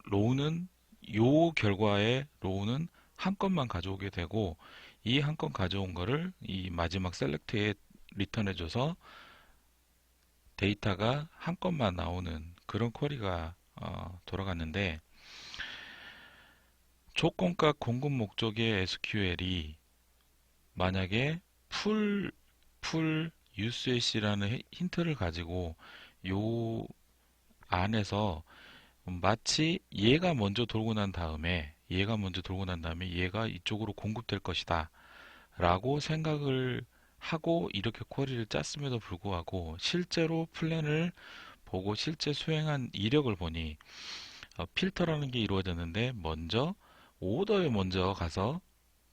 로우는 요 결과의 로우는 한 건만 가져오게 되고 이 한 건 가져온 거를 이 마지막 셀렉트에 리턴해줘서 데이터가 한 건만 나오는 그런 쿼리가 돌아갔는데 조건값 공급 목적의 SQL이 만약에 풀 USH라는 힌트를 가지고 요 안에서 마치 얘가 이쪽으로 공급될 것이다 라고 생각을 하고 이렇게 쿼리를 짰음에도 불구하고 실제로 플랜을 보고 실제 수행한 이력을 보니 필터라는 게 이루어졌는데 먼저 가서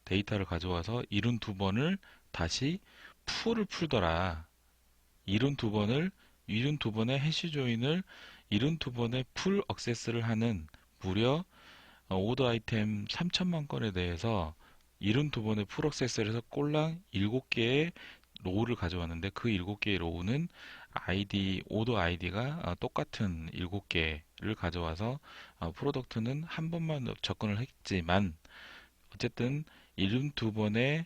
데이터를 가져와서 72번을 다시 풀을 풀더라. 72번을 72번의 해시 조인을 72번의 풀 억세스를 하는 무려 오더 아이템 3천만 건에 대해서 72번의 풀 억세스를 해서 꼴랑 7개의 로우를 가져왔는데 그 7개의 로우는 오더 아이디가 똑같은 7개를 가져와서 프로덕트는 한 번만 접근을 했지만 어쨌든 72번의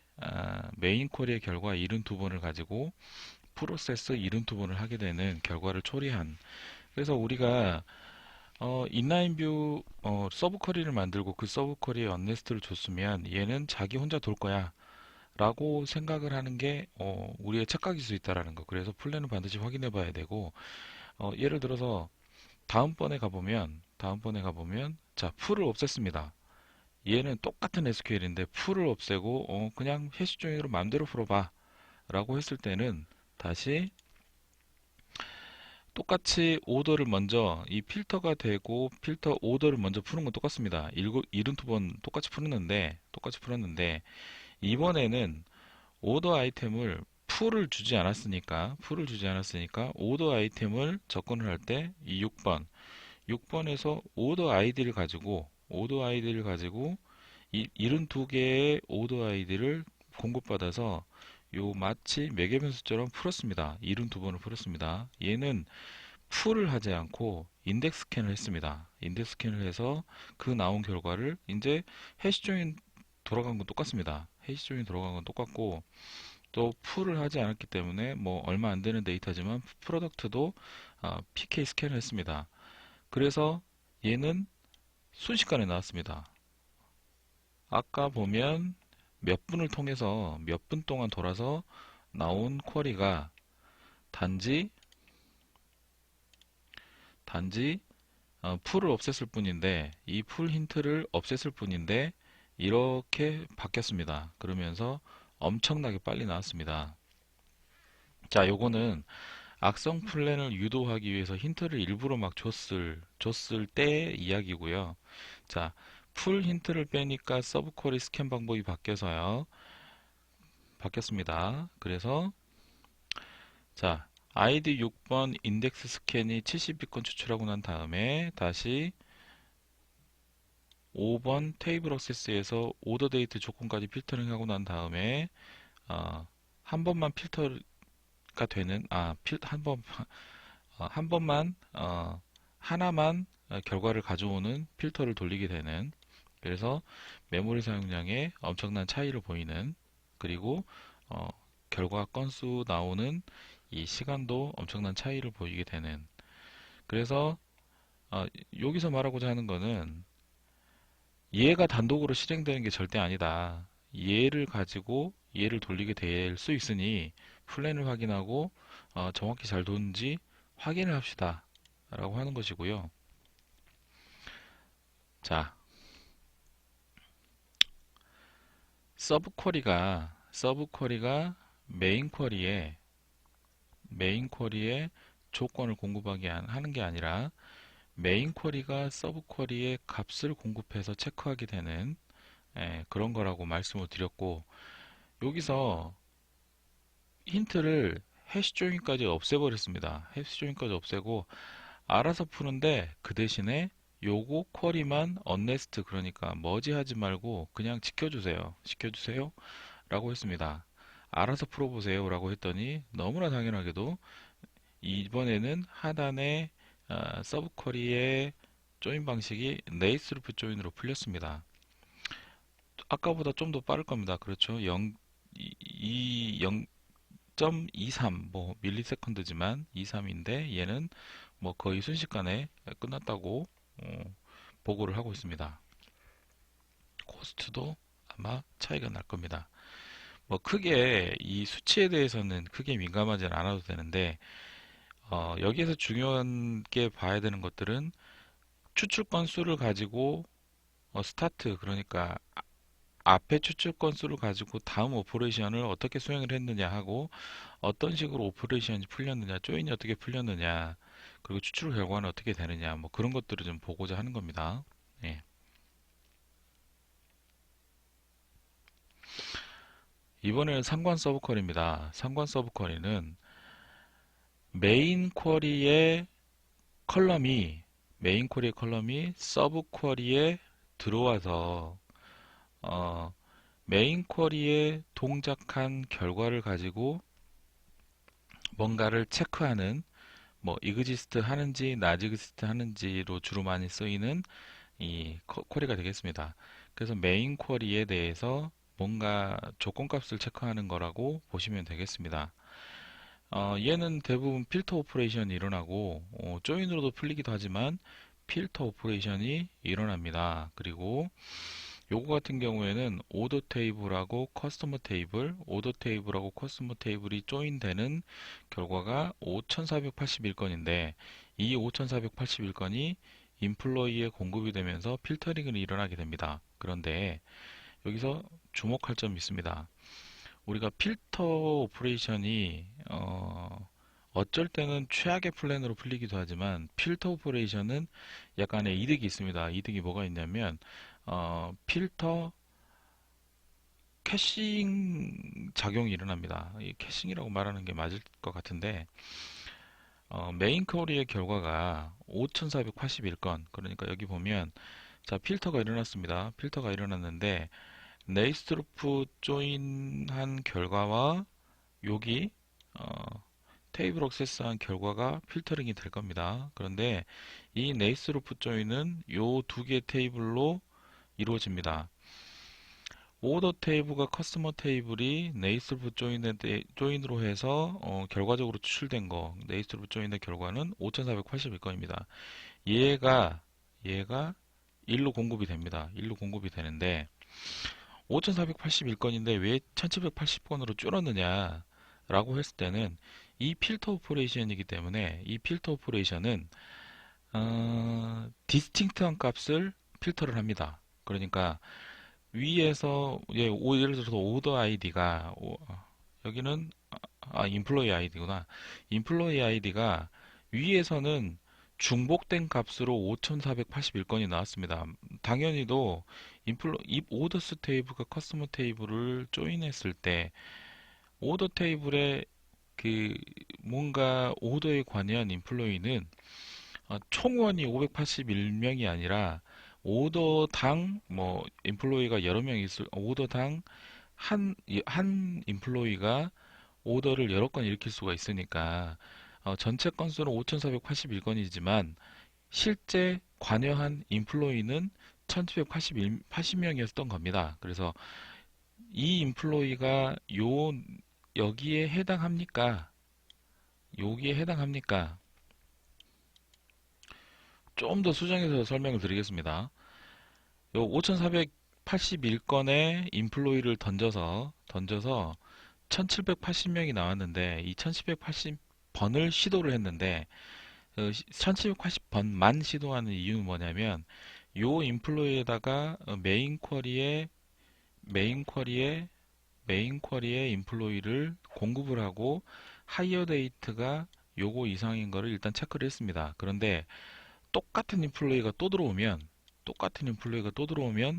메인 쿼리의 결과 72번을 가지고 프로세스 72번을 하게 되는 결과를 초래한 그래서 우리가 인라인 뷰 서브 쿼리를 만들고 그 서브 쿼리에 언네스트를 줬으면 얘는 자기 혼자 돌 거야 라고 생각을 하는 게 우리의 착각일 수 있다라는 거. 그래서 플랜은 반드시 확인해 봐야 되고 예를 들어서 다음번에 가보면 자 풀을 없앴습니다. 얘는 똑같은 SQL인데 풀을 없애고 그냥 해시 조인으로 마음대로 풀어봐 라고 했을 때는 다시 똑같이 오더를 먼저 이 필터가 되고 필터 오더를 먼저 푸는 건 똑같습니다. 72번 똑같이 풀었는데 이번에는 오더 아이템을 풀을 주지 않았으니까 오더 아이템을 접근을 할 때 이 6번에서 오더 아이디를 가지고 이 72개의 오더 아이디를 공급받아서 요 마치 매개변수처럼 풀었습니다. 72번을 풀었습니다. 얘는 풀을 하지 않고 인덱스 스캔을 했습니다. 인덱스 스캔을 해서 그 나온 결과를 이제 해시 조인 돌아간 건 똑같습니다. 해시 조인 돌아간 건 똑같고 또 풀을 하지 않았기 때문에 뭐 얼마 안 되는 데이터지만 프로덕트도 PK 스캔을 했습니다. 그래서 얘는 순식간에 나왔습니다. 아까 보면 몇 분 동안 돌아서 나온 쿼리가 단지 풀을 없앴을 뿐인데 이 풀 힌트를 없앴을 뿐인데 이렇게 바뀌었습니다. 그러면서 엄청나게 빨리 나왔습니다. 자, 요거는 악성 플랜을 유도하기 위해서 힌트를 일부러 막 줬을 때 이야기고요. 자, 풀 힌트를 빼니까 서브 쿼리 스캔 방법이 바뀌었습니다. 그래서 자, 아이디 6번 인덱스 스캔이 70비건 추출하고 난 다음에 다시 5번 테이블 액세스에서 오더 데이트 조건까지 필터링 하고 난 다음에 한 번만 필터가 되는 한 번만 하나만 결과를 가져오는 필터를 돌리게 되는 그래서 메모리 사용량에 엄청난 차이를 보이는 그리고 결과 건수 나오는 이 시간도 엄청난 차이를 보이게 되는 그래서 여기서 말하고자 하는 거는 얘가 단독으로 실행되는 게 절대 아니다. 얘를 가지고 얘를 돌리게 될 수 있으니 플랜을 확인하고 정확히 잘 도는지 확인을 합시다. 라고 하는 것이고요. 자, 서브 쿼리가 메인 쿼리에 조건을 공급하게 하는 게 아니라 메인 쿼리가 서브 쿼리에 값을 공급해서 체크하게 되는 그런 거라고 말씀을 드렸고, 여기서 힌트를 해시 조인까지 없애버렸습니다. 해시 조인까지 없애고 알아서 푸는데, 그 대신에 요거 쿼리만 언네스트, 그러니까 머지하지 말고 그냥 지켜주세요 라고 했습니다. 알아서 풀어보세요 라고 했더니 너무나 당연하게도 이번에는 하단의 서브 쿼리의 조인 방식이 네이스루프 조인으로 풀렸습니다. 아까보다 좀 더 빠를 겁니다. 그렇죠? 0.23 뭐 밀리세컨드지만 23인데 얘는 뭐 거의 순식간에 끝났다고 보고를 하고 있습니다. 코스트도 아마 차이가 날 겁니다. 뭐 크게 이 수치에 대해서는 크게 민감하지는 않아도 되는데, 여기에서 중요한 게 봐야 되는 것들은 추출 건수를 가지고 스타트, 그러니까 앞에 추출 건수를 가지고 다음 오퍼레이션을 어떻게 수행을 했느냐 하고, 어떤 식으로 오퍼레이션이 풀렸느냐, 조인이 어떻게 풀렸느냐, 그리고 추출 결과는 어떻게 되느냐, 뭐 그런 것들을 좀 보고자 하는 겁니다. 예. 이번에는 상관 서브 쿼리입니다. 상관 서브 쿼리는 메인 쿼리의 컬럼이 메인 쿼리의 컬럼이 서브 쿼리에 들어와서 어, 메인 쿼리에 동작한 결과를 가지고 뭔가를 체크하는, 뭐 이그지스트 하는지 나지그지스트 하는지로 주로 많이 쓰이는 이 쿼리가 되겠습니다. 그래서 메인 쿼리에 대해서 뭔가 조건값을 체크하는 거라고 보시면 되겠습니다. 얘는 대부분 필터 오퍼레이션이 일어나고 조인으로도 풀리기도 하지만 필터 오퍼레이션이 일어납니다. 그리고 요거 같은 경우에는 오더 테이블하고 커스터머 테이블이 조인되는 결과가 5481건인데, 이 5481건이 인플로이에 공급이 되면서 필터링이 일어나게 됩니다. 그런데 여기서 주목할 점이 있습니다. 우리가 필터 오퍼레이션이 어쩔 때는 최악의 플랜으로 풀리기도 하지만, 필터 오퍼레이션은 약간의 이득이 있습니다. 이득이 뭐가 있냐면 필터 캐싱 작용이 일어납니다. 이 캐싱이라고 말하는 게 맞을 것 같은데, 메인 쿼리의 결과가 5481건, 그러니까 여기 보면 자, 필터가 일어났습니다. 필터가 일어났는데 네이스루프 조인한 결과와 여기 테이블 액세스한 결과가 필터링이 될 겁니다. 그런데 이 네이스루프 조인은 요 두 개 테이블로 이루어집니다. 오더 테이블과 커스터머 테이블이 네이스루프 조인으로 해서 결과적으로 추출된 거, 네이스루프 조인의 결과는 5481건입니다. 얘가 1로 공급이 됩니다. 1로 공급이 되는데 5481건인데 왜 1780건으로 줄었느냐 라고 했을 때는 이 필터 오퍼레이션이기 때문에, 이 필터 오퍼레이션은 디스팅트한 값을 필터를 합니다. 그러니까 위에서 예를 들어서 오더 아이디가 여기는 인플로이 아이디구나. 인플로이 아이디가 위에서는 중복된 값으로 5481건이 나왔습니다. 당연히도 이 오더스 테이블과 커스터머 테이블을 조인했을 때 오더 테이블에 그 뭔가 오더에 관여한 인플로이는 총원이 581명이 아니라 오더당 뭐 인플로이가 여러 명 있을 오더당 한 인플로이가 오더를 여러 건 일으킬 수가 있으니까 전체 건수는 5,481건이지만 실제 관여한 인플로이는 1,780명이었던 겁니다. 그래서 이 인플로이가 여기에 해당합니까? 여기에 해당합니까? 좀 더 수정해서 설명을 드리겠습니다. 요 5481건의 인플로이를 던져서 1780명이 나왔는데 이 1780번을 시도를 했는데 1780번만 시도하는 이유는 뭐냐면 요 인플로이에다가 메인 쿼리에 인플로이를 공급을 하고 하이어 데이트가 요거 이상인 거를 일단 체크를 했습니다. 그런데 똑같은 인플로이가 또 들어오면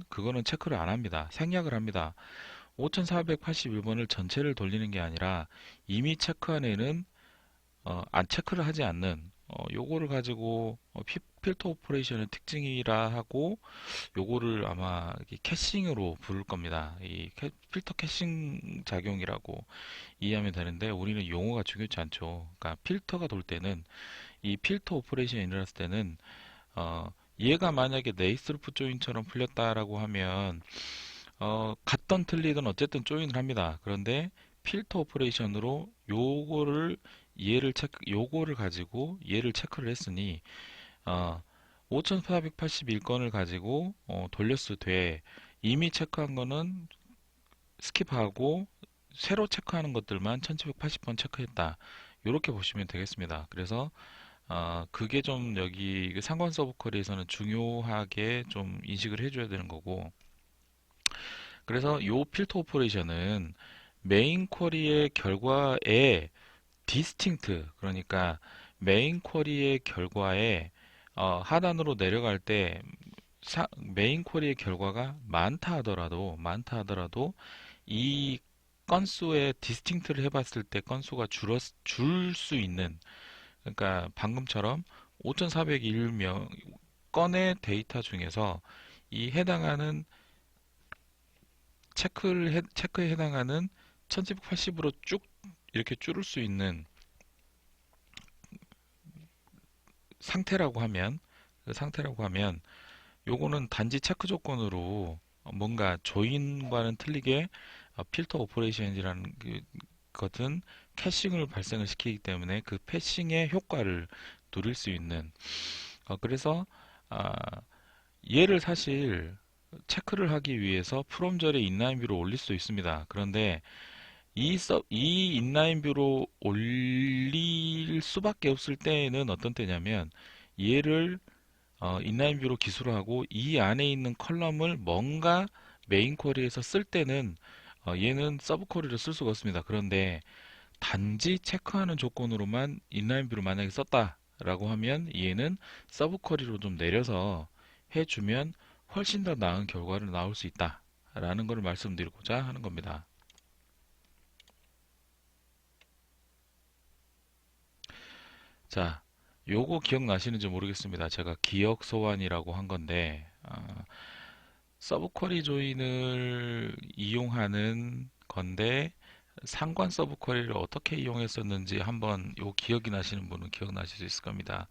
그거는 체크를 안 합니다. 생략을 합니다. 5481번을 전체를 돌리는 게 아니라 이미 체크한 애는 안 체크를 하지 않는 요거를 가지고 필터 오퍼레이션의 특징이라 하고 요거를 아마 캐싱으로 부를 겁니다. 필터 캐싱 작용이라고 이해하면 되는데 우리는 용어가 중요치 않죠. 그러니까 필터가 돌 때는 이 필터 오퍼레이션이 일어났을 때는 어, 얘가 만약에 네이스루프 조인처럼 풀렸다라고 하면 같던 틀리든 어쨌든 조인을 합니다. 그런데 필터 오퍼레이션으로 요거를 가지고 얘를 체크를 했으니 어, 5481건을 가지고 돌렸을 때 이미 체크한 거는 스킵하고 새로 체크하는 것들만 1780번 체크했다. 이렇게 보시면 되겠습니다. 그래서 그게 좀 여기 그 상관 서브 쿼리에서는 중요하게 좀 인식을 해줘야 되는 거고. 그래서 요 필터 오퍼레이션은 메인 쿼리의 결과에 디스팅트, 그러니까 메인 쿼리의 결과에 하단으로 내려갈 때 메인 쿼리의 결과가 많다 하더라도 이 건수의 디스팅트를 해봤을 때 건수가 줄 수 있는, 그러니까 방금처럼 5401명 건의 데이터 중에서 이 해당하는 체크에 해당하는 1780으로 쭉 이렇게 줄을 수 있는 상태라고 하면 요거는 단지 체크 조건으로 뭔가 조인과는 틀리게 필터 오퍼레이션이라는 것은 캐싱을 발생을 시키기 때문에 그 패싱의 효과를 누릴 수 있는, 그래서 아, 얘를 사실 체크를 하기 위해서 프롬절에 인라인뷰로 올릴 수 있습니다. 그런데 이 인라인뷰로 올릴 수밖에 없을 때는 어떤 때냐면 얘를 인라인뷰로 기술을 하고 이 안에 있는 컬럼을 뭔가 메인 쿼리에서 쓸 때는 얘는 서브 쿼리를 쓸 수가 없습니다. 그런데 단지 체크하는 조건으로만 인라인뷰를 만약에 썼다라고 하면 얘는 서브 쿼리로 좀 내려서 해주면 훨씬 더 나은 결과를 나올 수 있다라는 것을 말씀드리고자 하는 겁니다. 자, 요거 기억나시는지 모르겠습니다. 제가 기억 소환이라고 한 건데, 서브 쿼리 조인을 이용하는 건데, 상관 서브 쿼리를 어떻게 이용했었는지 한번 요 기억이 나시는 분은 기억나실 수 있을 겁니다.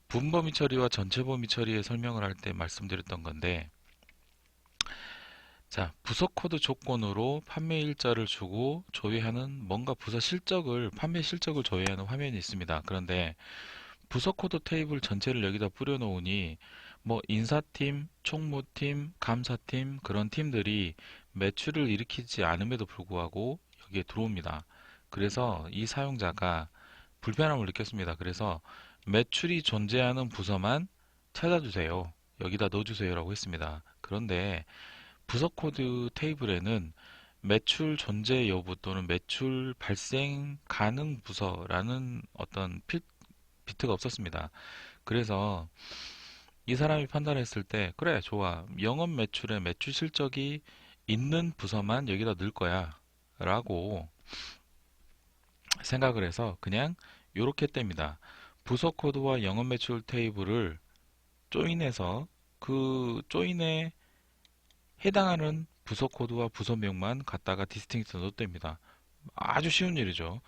분범위 처리와 전체 범위 처리의 설명을 할 때 말씀드렸던 건데, 자, 부서 코드 조건으로 판매 일자를 주고 조회하는 뭔가 판매 실적을 조회하는 화면이 있습니다. 그런데 부서 코드 테이블 전체를 여기다 뿌려놓으니 뭐 인사팀, 총무팀, 감사팀 그런 팀들이 매출을 일으키지 않음에도 불구하고 여기에 들어옵니다. 그래서 이 사용자가 불편함을 느꼈습니다. 그래서 매출이 존재하는 부서만 찾아주세요. 여기다 넣어주세요라고 했습니다. 그런데 부서 코드 테이블에는 매출 존재 여부 또는 매출 발생 가능 부서라는 어떤 비트가 없었습니다. 그래서 이 사람이 판단했을 때 그래 좋아 영업 매출에 매출 실적이 있는 부서만 여기다 넣을 거야 라고 생각을 해서 그냥 이렇게 뗍니다. 부서 코드와 영업 매출 테이블을 조인해서 그 조인에 해당하는 부서 코드와 부서명만 갖다가 디스팅트 넣어댑니다. 아주 쉬운 일이죠.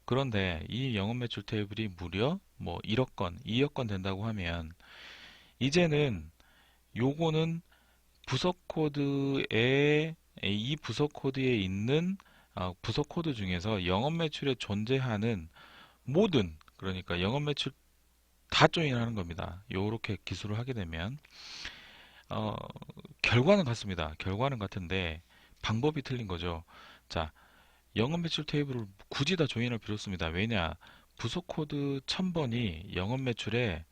그런데 이 영업 매출 테이블이 무려 뭐 1억 건, 2억 건 된다고 하면 이제는 요거는 부서 코드에 이 부서 코드에 있는 부서 코드 중에서 영업 매출에 존재하는 모든, 그러니까 영업 매출 다 조인하는 겁니다. 요렇게 기술을 하게 되면 어, 결과는 같습니다. 결과는 같은데 방법이 틀린 거죠. 자, 영업 매출 테이블을 굳이 다 조인할 필요 없습니다. 왜냐? 부속 코드 1000번이 영업 매출에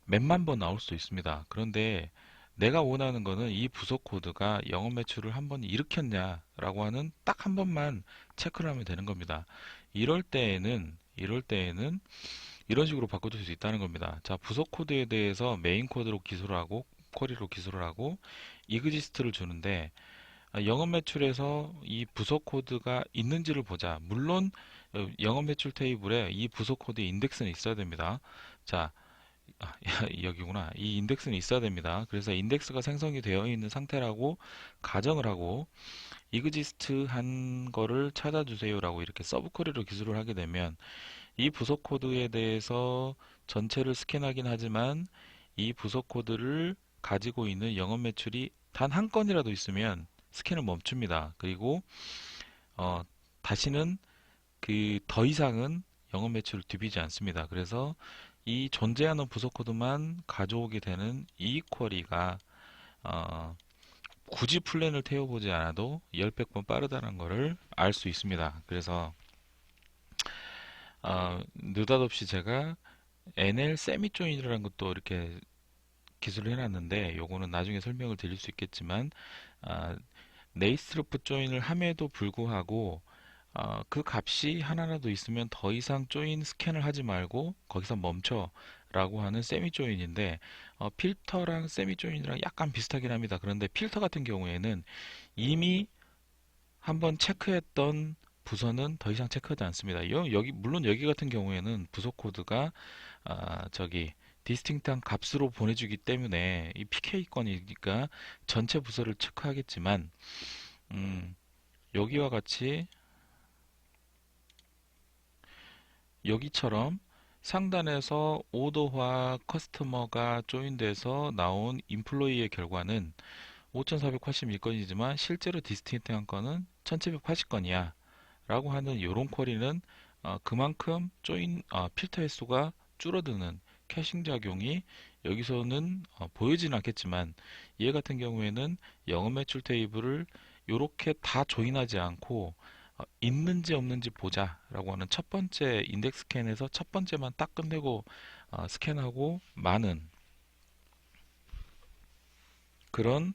몇만 번 나올 수도 있습니다. 그런데 내가 원하는 거는 이 부속 코드가 영업 매출을 한 번 일으켰냐라고 하는 딱 한 번만 체크를 하면 되는 겁니다. 이럴 때에는 이런 식으로 바꿔줄 수 있다는 겁니다. 자, 부속 코드에 대해서 메인 코드로 기술을 하고 쿼리로 기술을 하고 이그지스트를 주는데 영업 매출에서 이 부속 코드가 있는지를 보자. 물론 영업 매출 테이블에 이 부속 코드의 인덱스는 있어야 됩니다. 자, 여기구나. 이 인덱스는 있어야 됩니다. 그래서 인덱스가 생성이 되어 있는 상태라고 가정을 하고 이그지스트 한 거를 찾아주세요라고 이렇게 서브 쿼리로 기술을 하게 되면 이 부속 코드에 대해서 전체를 스캔하긴 하지만 이 부속 코드를 가지고 있는 영업 매출이 단 한 건이라도 있으면 스캔을 멈춥니다. 그리고 어, 다시는 그 더 이상은 영업 매출을 뒤비지 않습니다. 그래서 이 존재하는 부속 코드만 가져오게 되는 이 쿼리가 어, 굳이 플랜을 태워보지 않아도 10배 빠르다는 것을 알 수 있습니다. 그래서 느닷없이 제가 NL 세미 조인이라는 것도 이렇게 기술을 해놨는데 요거는 나중에 설명을 드릴 수 있겠지만 아, 네이스루프 조인을 함에도 불구하고 그 값이 하나라도 있으면 더 이상 조인 스캔을 하지 말고 거기서 멈춰 라고 하는 세미 조인인데 필터랑 세미 조인이랑 약간 비슷하긴 합니다. 그런데 필터 같은 경우에는 이미 한번 체크했던 부서는 더 이상 체크하지 않습니다. 여기 물론 여기 같은 경우에는 부서 코드가 저기 디스팅트한 값으로 보내주기 때문에 이 PK권이니까 전체 부서를 체크하겠지만 음, 여기와 같이 여기처럼 상단에서 오더화 커스터머가 조인돼서 나온 인플로이의 결과는 5481건이지만 실제로 디스팅트한 건은 1780건이야 라고 하는 이런 쿼리는 그만큼 조인 필터 횟수가 줄어드는 캐싱 작용이 여기서는 보이지는 않겠지만 얘 같은 경우에는 영업 매출 테이블을 이렇게 다 조인하지 않고 있는지 없는지 보자 라고 하는 첫 번째 인덱스 스캔에서 첫 번째만 딱 끝내고 스캔하고 마는 그런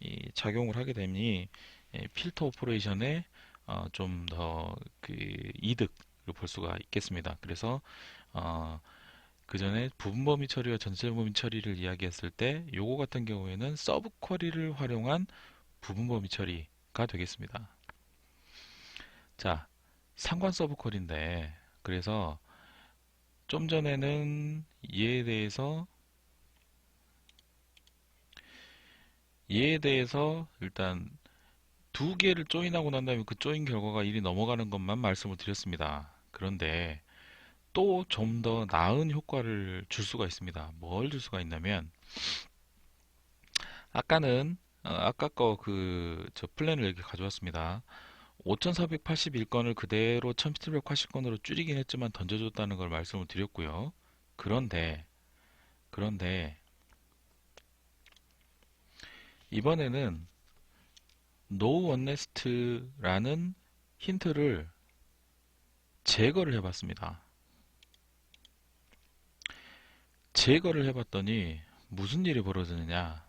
이 작용을 하게 되니 필터 오퍼레이션에 좀 더 그 이득을 볼 수가 있겠습니다. 그래서 어, 그 전에 부분 범위 처리와 전체 범위 처리를 이야기했을 때 요거 같은 경우에는 서브 쿼리를 활용한 부분 범위 처리가 되겠습니다. 자, 상관 서브 쿼리인데 그래서 좀 전에는 얘에 대해서 일단 두 개를 조인하고 난 다음에 그 조인 결과가 1이 넘어가는 것만 말씀을 드렸습니다. 그런데 또 좀 더 나은 효과를 줄 수가 있습니다. 뭘 줄 수가 있냐면 아까는 아까 거 그 저 플랜을 이렇게 가져왔습니다. 5481건을 그대로 1780건으로 줄이긴 했지만 던져줬다는 걸 말씀을 드렸고요. 그런데 그런데 이번에는 no onest라는 힌트를 제거를 해봤습니다. 제거를 해봤더니 무슨 일이 벌어지느냐,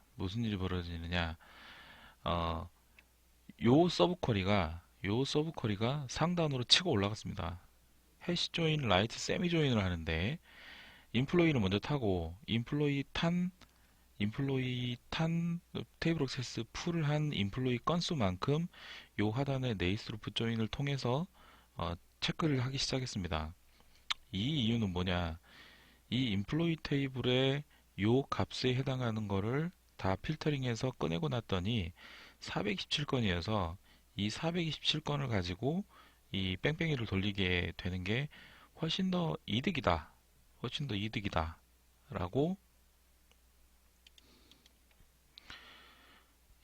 어, 요 서브 쿼리가 상단으로 치고 올라갔습니다. 해시 조인, 라이트, 세미 조인을 하는데 인플로이를 먼저 타고 인플로이 탄 테이블 액세스 풀을 한 인플로이 건수만큼 요 하단의 네이스루프 조인을 통해서 체크를 하기 시작했습니다. 이 이유는 뭐냐? 이 인플로이 테이블의 요 값에 해당하는 거를 다 필터링해서 꺼내고 났더니 427건이어서 이 427건을 가지고 이 뺑뺑이를 돌리게 되는 게 훨씬 더 이득이다. 훨씬 더 이득이다. 라고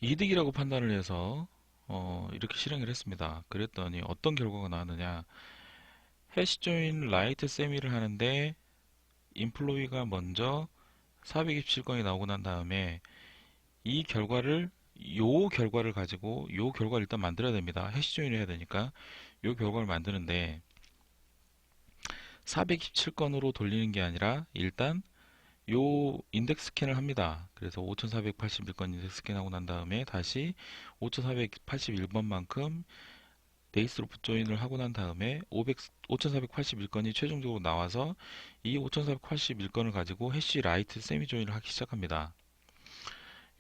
이득이라고 판단을 해서 이렇게 실행을 했습니다. 그랬더니 어떤 결과가 나왔느냐? 해시 조인 라이트 세미를 하는데 인플로이가 먼저 427건이 나오고 난 다음에 이 결과를 요 결과를 가지고 요 결과를 일단 만들어야 됩니다. 해시 조인을 해야 되니까 요 결과를 만드는데 427건으로 돌리는 게 아니라 일단 요 인덱스 스캔을 합니다. 그래서 5481건 인덱스 스캔하고 난 다음에 다시 5481번만큼 네이스로프 조인을 하고 난 다음에 5481건이 최종적으로 나와서 이 5481건을 가지고 해시 라이트 세미 조인을 하기 시작합니다.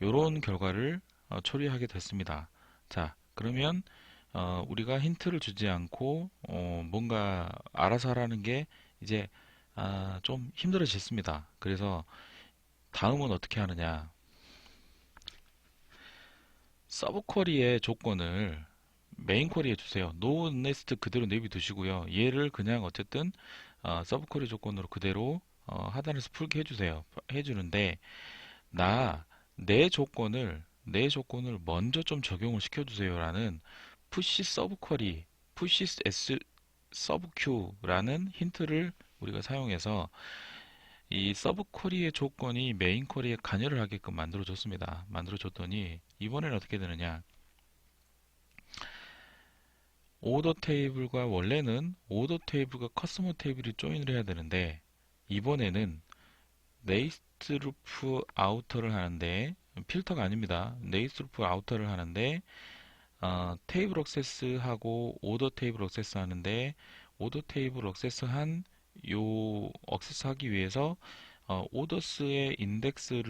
요런 결과를 처리하게 됐습니다. 자, 그러면 우리가 힌트를 주지 않고 뭔가 알아서 하라는 게 이제 좀 힘들어졌습니다. 그래서 다음은 어떻게 하느냐? 서브 쿼리의 조건을 메인 쿼리에 주세요. 노 네스트 그대로 내비두시고요. 얘를 그냥 어쨌든 서브 쿼리 조건으로 그대로 하단에서 풀게 해주세요. 해주는데 나 내 조건을 먼저 좀 적용을 시켜주세요라는 푸시 서브 쿼리, 푸시 s 서브 큐라는 힌트를 우리가 사용해서 이 서브 쿼리의 조건이 메인 쿼리에 관여를 하게끔 만들어줬습니다. 만들어줬더니 이번에는 어떻게 되느냐? 오더 테이블과 원래는 오더 테이블과 커스터머 테이블이 조인을 해야 되는데 이번에는 네이스루프 아우터를 하는데 필터가 아닙니다. 네이스루프 아우터를 하는데 테이블 억세스하고 오더 테이블 억세스 하는데 오더 테이블 억세스한 요 억세스 하기 위해서 오더스의 인덱스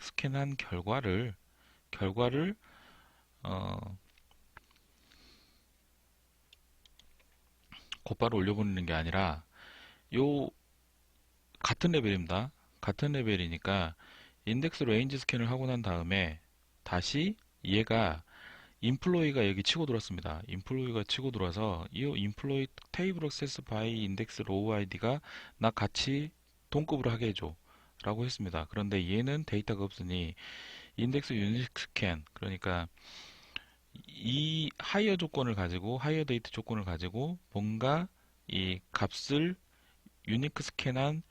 스캔한 결과를 어, 곧바로 올려보내는 게 아니라 요 같은 레벨입니다. 같은 레벨이니까 인덱스 레인지 스캔을 하고 난 다음에 다시 얘가 인플로이가 여기 치고 들어왔습니다. 인플로이가 치고 들어와서 이 인플로이 테이블 액세스 바이 인덱스 로우 아이디가 나 같이 동급으로 하게 해줘 라고 했습니다. 그런데 얘는 데이터가 없으니 인덱스 유닉 스캔 그러니까 이 하이어 데이트 조건을 가지고 뭔가 이 값을 유니크 스캔한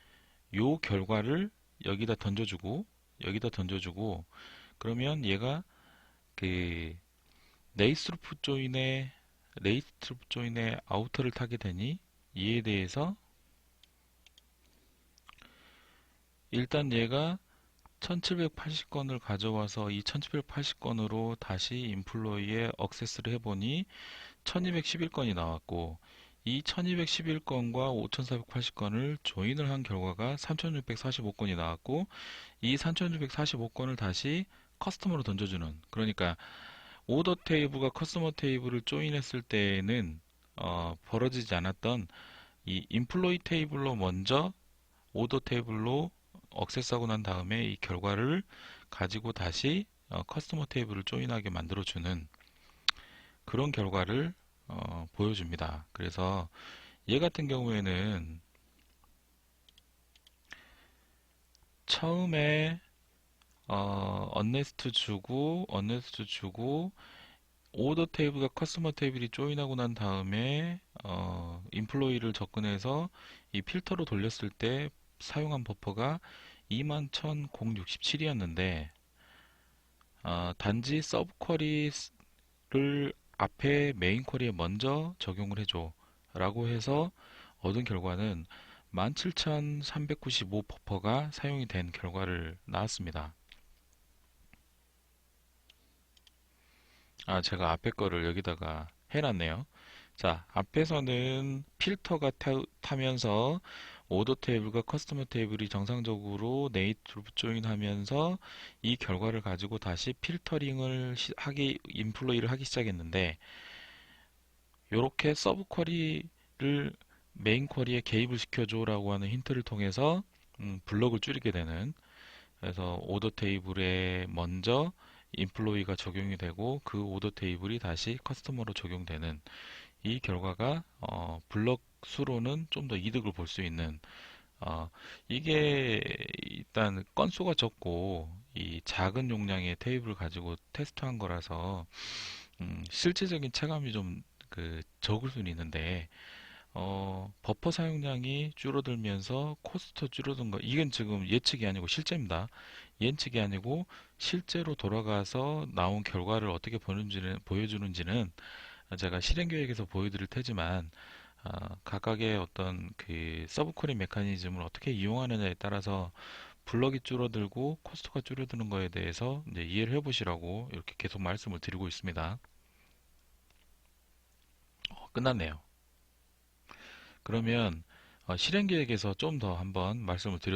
요 결과를 여기다 던져주고 그러면 얘가 그 네이스루프 조인의 아우터를 타게 되니 이에 대해서 일단 얘가 1780건을 가져와서 이 1780건으로 다시 인플로이에 억세스를 해보니 1211건이 나왔고 이 1211건과 5480건을 조인을 한 결과가 3645건이 나왔고 이 3645건을 다시 커스텀으로 던져주는 그러니까 오더 테이블과 커스터머 테이블을 조인했을 때에는 벌어지지 않았던 이 인플로이 테이블로 먼저 오더 테이블로 억세스하고 난 다음에 이 결과를 가지고 다시 커스터머 테이블을 조인하게 만들어주는 그런 결과를 보여줍니다. 그래서 얘 같은 경우에는 처음에 언네스트 주고 오더 테이블과 커스터머 테이블이 조인하고 난 다음에 인플로이를 접근해서 이 필터로 돌렸을 때 사용한 버퍼가 21,067이었는데 단지 서브 쿼리를 앞에 메인 쿼리에 먼저 적용을 해줘 라고 해서 얻은 결과는 17,395 버퍼가 사용이 된 결과를 나왔습니다. 제가 앞에 거를 여기다가 해놨네요. 자, 앞에서는 필터가 타면서 오더 테이블과 커스터머 테이블이 정상적으로 네이트로 조인하면서 이 결과를 가지고 다시 필터링을 인플로이를 하기 시작했는데 이렇게 서브 쿼리를 메인 쿼리에 개입을 시켜줘라고 하는 힌트를 통해서 블럭을 줄이게 되는 그래서 오더 테이블에 먼저 인플로이가 적용이 되고 그 오더 테이블이 다시 커스터머로 적용되는 이 결과가 블럭 수로는 좀 더 이득을 볼 수 있는 이게 일단 건수가 적고 이 작은 용량의 테이블을 가지고 테스트한 거라서 실질적인 체감이 좀 적을 수는 있는데 버퍼 사용량이 줄어들면서 코스트 줄어든 거, 이건 지금 예측이 아니고 실제입니다. 예측이 아니고 실제로 돌아가서 나온 결과를 어떻게 보여주는지는 제가 실행 계획에서 보여드릴 테지만, 각각의 어떤 그 서브코리 메커니즘을 어떻게 이용하느냐에 따라서 블럭이 줄어들고 코스트가 줄어드는 거에 대해서 이제 이해를 해보시라고 이렇게 계속 말씀을 드리고 있습니다. 끝났네요. 그러면 실행 계획에서 좀 더 한번 말씀을 드려